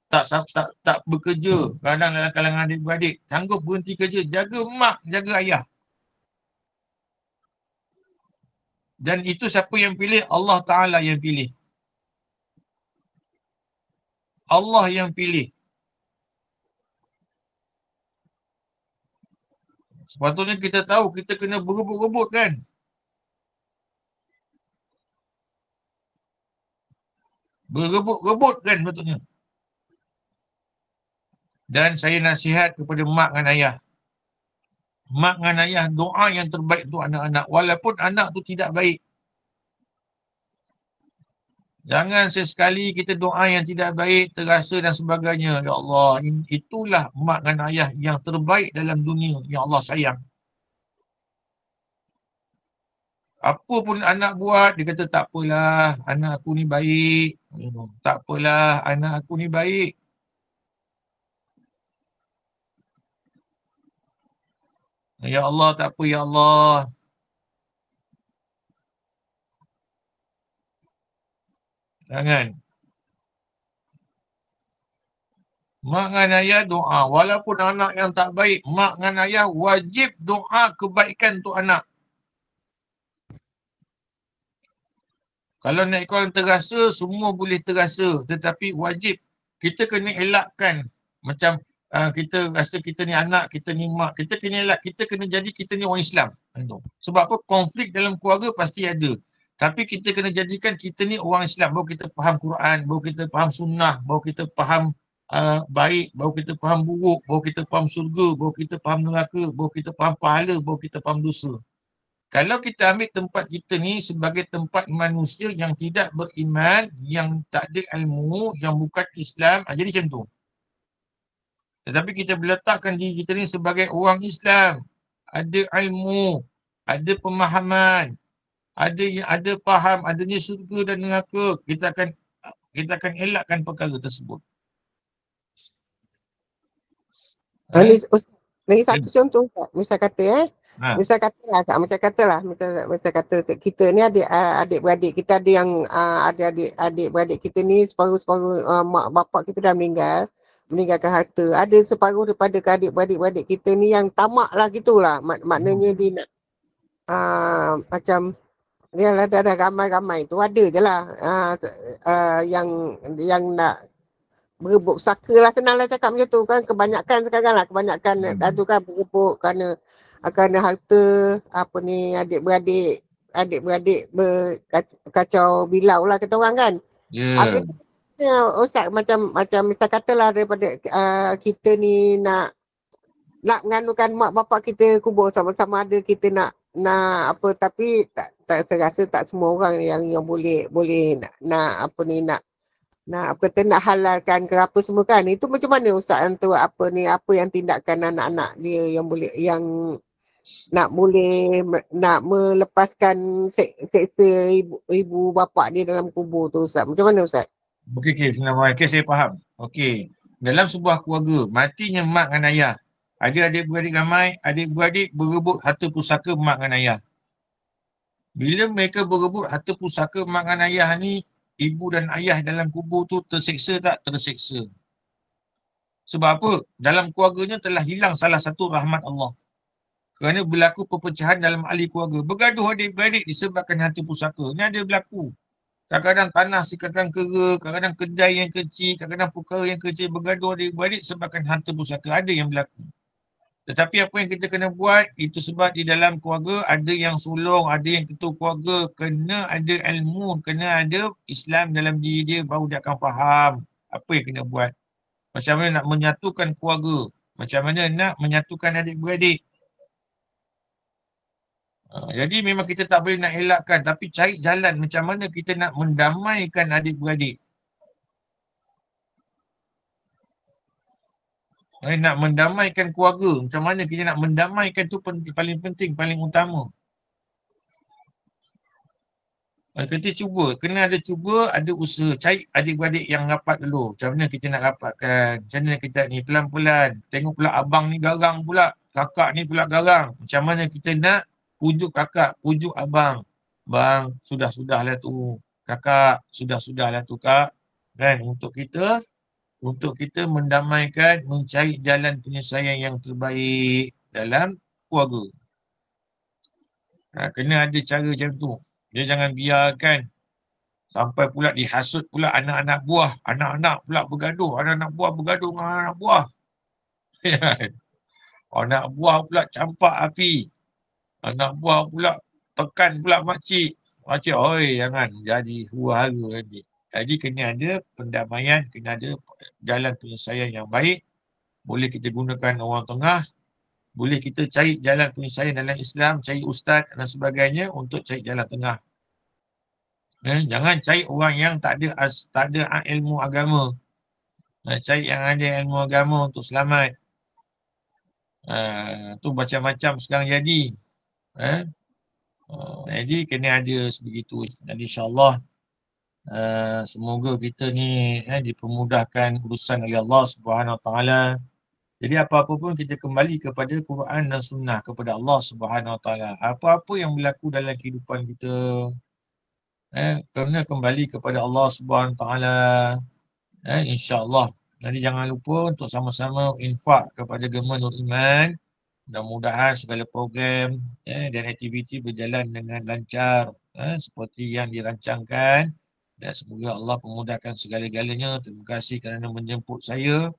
Tak bekerja. Kadang dalam kalangan adik-beradik. Sanggup berhenti kerja. Jaga mak, jaga ayah. Dan itu siapa yang pilih? Allah Ta'ala yang pilih. Allah yang pilih. Sepatutnya kita tahu kita kena berebut-rebut kan. Berebut-rebut kan betulnya. Dan saya nasihat kepada mak dan ayah. mak dengan ayah doa yang terbaik untuk anak-anak. Walaupun anak tu tidak baik. Jangan sesekali kita doa yang tidak baik, terasa dan sebagainya. Ya Allah, itulah mak dan ayah yang terbaik dalam dunia yang Allah sayang. Apa pun anak buat, dia kata tak apalah, anak aku ni baik. Tak apalah, anak aku ni baik. Ya Allah, tak apa ya Allah. Jangan. Mak dengan ayah doa. Walaupun anak yang tak baik, mak dengan ayah wajib doa kebaikan untuk anak. Kalau nak ikut terasa, semua boleh terasa. Tetapi wajib. Kita kena elakkan. Macam kita rasa kita ni anak, kita ni mak. Kita kena elak. Kita kena jadi kita ni orang Islam. Sebab apa? Konflik dalam keluarga pasti ada. Tapi kita kena jadikan kita ni orang Islam. Baru kita faham Quran, baru kita faham sunnah, baru kita faham baik, baru kita faham buruk, baru kita faham surga, baru kita faham neraka, baru kita faham pahala, baru kita faham dosa. Kalau kita ambil tempat kita ni sebagai tempat manusia yang tidak beriman, yang tak ada ilmu, yang bukan Islam, jadi macam tu. Tetapi kita meletakkan diri kita ni sebagai orang Islam, ada ilmu, ada pemahaman, ada faham, adanya surga dan neraka, kita akan elakkan perkara tersebut. Lagi satu contoh, misal kata misal kata kita ni adik-beradik kita ada yang ada adik-beradik kita ni separuh mak bapak kita dah meninggalkan harta. Ada separuh daripada adik-beradik kita ni yang tamak lah gitulah. Maknanya dia nak macam dia lah ada ramai-ramai tu ada je lah yang nak berebut pusaka lah, senang lah cakap macam tu kan. Kebanyakan sekarang lah, kebanyakan tu kan berebut kerana harta adik-beradik berkacau bilau lah kata orang kan. Habis Ustaz macam misal katalah daripada kita ni nak menganukan mak bapak kita kubur sama-sama ada kita nak apa, tapi tak saya rasa tak semua orang yang boleh nak halalkan ke apa semua kan. Itu macam mana Ustaz tu apa yang tindakan anak-anak dia yang boleh nak melepaskan seksa ibu bapa dia dalam kubur tu Ustaz. Macam mana Ustaz? Okey, saya faham. Okey. Dalam sebuah keluarga, matinya mak dan ayah. Ada adik-beradik ramai, adik-beradik berebut harta pusaka mak dan ayah. Bila mereka berebut harta pusaka mak dan ayah ni, ibu dan ayah dalam kubur tu terseksa tak? Terseksa. Sebab apa? Dalam keluarganya telah hilang salah satu rahmat Allah. Kerana berlaku perpecahan dalam ahli keluarga. Bergaduh adik-beradik disebabkan harta pusaka. Ini ada berlaku. Kadang-kadang tanah sekarang kera, kadang-kadang kedai yang kecil, kadang-kadang perkara yang kecil bergaduh adik-beradik sebabkan harta pusaka. Ada yang berlaku. Tetapi apa yang kita kena buat, itu sebab di dalam keluarga ada yang sulung, ada yang ketua keluarga, kena ada ilmu, kena ada Islam dalam diri dia, baru dia akan faham apa yang kena buat. Macam mana nak menyatukan keluarga, macam mana nak menyatukan adik-beradik. Jadi memang kita tak boleh nak elakkan, tapi cari jalan macam mana kita nak mendamaikan adik-beradik. Nak mendamaikan keluarga, macam mana kita nak mendamaikan tu paling penting, paling utama. Kita cuba, kena ada cuba, ada usaha. Cari adik-beradik yang rapat dulu. Macam mana kita nak rapatkan, macam mana kita ni pelan-pelan. Tengok pula abang ni garang pula, kakak ni pula garang. Macam mana kita nak pujuk kakak, pujuk abang. Bang, sudah-sudahlah tu. Kakak, sudah-sudahlah tu kak. Kan, untuk kita mendamaikan, mencari jalan penyelesaian yang terbaik dalam keluarga. Kena ada cara macam tu. Dia jangan biarkan sampai pula dihasut pula anak-anak buah. Anak-anak pula bergaduh. Anak-anak buah bergaduh dengan anak buah. Anak buah pula campak api. Anak buah pula tekan pula makcik. Makcik, oi jangan jadi huru-hara nanti. Jadi kena ada pendamaian, kena ada jalan penyelesaian yang baik. Boleh kita gunakan orang tengah. boleh kita cari jalan penyelesaian dalam Islam, cari ustaz dan sebagainya untuk cari jalan tengah. Jangan cari orang yang tak ada ilmu agama. Cari yang ada ilmu agama untuk selamat. Tu macam-macam sekarang jadi. Jadi kena ada sebegitu. Jadi insyaAllah semoga kita ni dipermudahkan urusan oleh Allah Subhanahu Wa Taala. Jadi apa-apa pun kita kembali kepada Quran dan Sunnah, kepada Allah Subhanahu Wa Taala. Apa-apa yang berlaku dalam kehidupan kita, kena kembali kepada Allah Subhanahu Wa Taala. InsyaAllah. Jadi jangan lupa untuk sama-sama infak kepada Gemma Nur Iman. Mudah-mudahan segala program dan aktiviti berjalan dengan lancar seperti yang dirancangkan. Dan semoga Allah memudahkan segala-galanya. Terima kasih kerana menjemput saya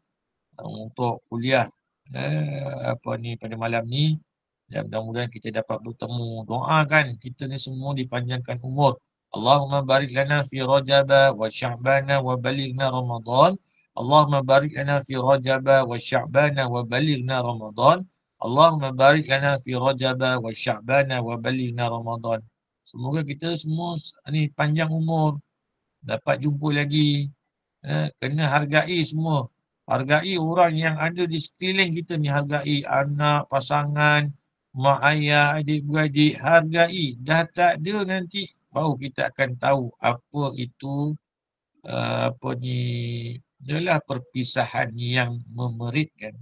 untuk kuliah pada malam ni. Dan mudah-mudahan kita dapat bertemu. Doakan kita ni semua dipanjangkan umur. Allahumma barik lana fi Rajaba wa Sya'bana wa balighna Ramadan. Allahumma barik lana fi Rajaba wa Sya'bana wa balighna Ramadan. Allahumma barik lana fi Rajaba wa Sya'bana wa balighna Ramadan. Semoga kita semua ni panjang umur, dapat jumpa lagi. Kena hargai semua. Hargai orang yang ada di sekeliling kita ni. Hargai anak, pasangan, mak ayah, adik-beradik. Hargai. Dah tak ada nanti baru kita akan tahu apa itu adalah perpisahan yang memeritkan.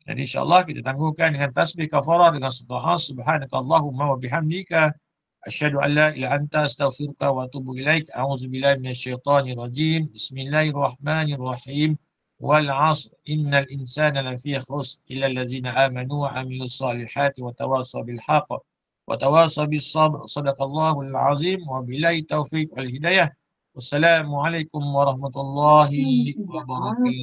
Jadi insyaAllah kita tangguhkan dengan tasbih kafarah, dengan doa subhanakallahumma wa bihamdika asyhadu an la ilaha illa anta astaghfiruka wa atubu ilaik. A'udzubillahi minasyaitonir rajim. Bismillahirrahmanirrahim. Wal 'ashr innal insana lafi khusr illa allazina amanu wa 'amilus solihati wa tawassaw bil haqq wa tawassaw bis sabr. Shadaqallahul 'azim wa billahi taufiq wal hidayah. Wassalamualaikum warahmatullahi wabarakatuh.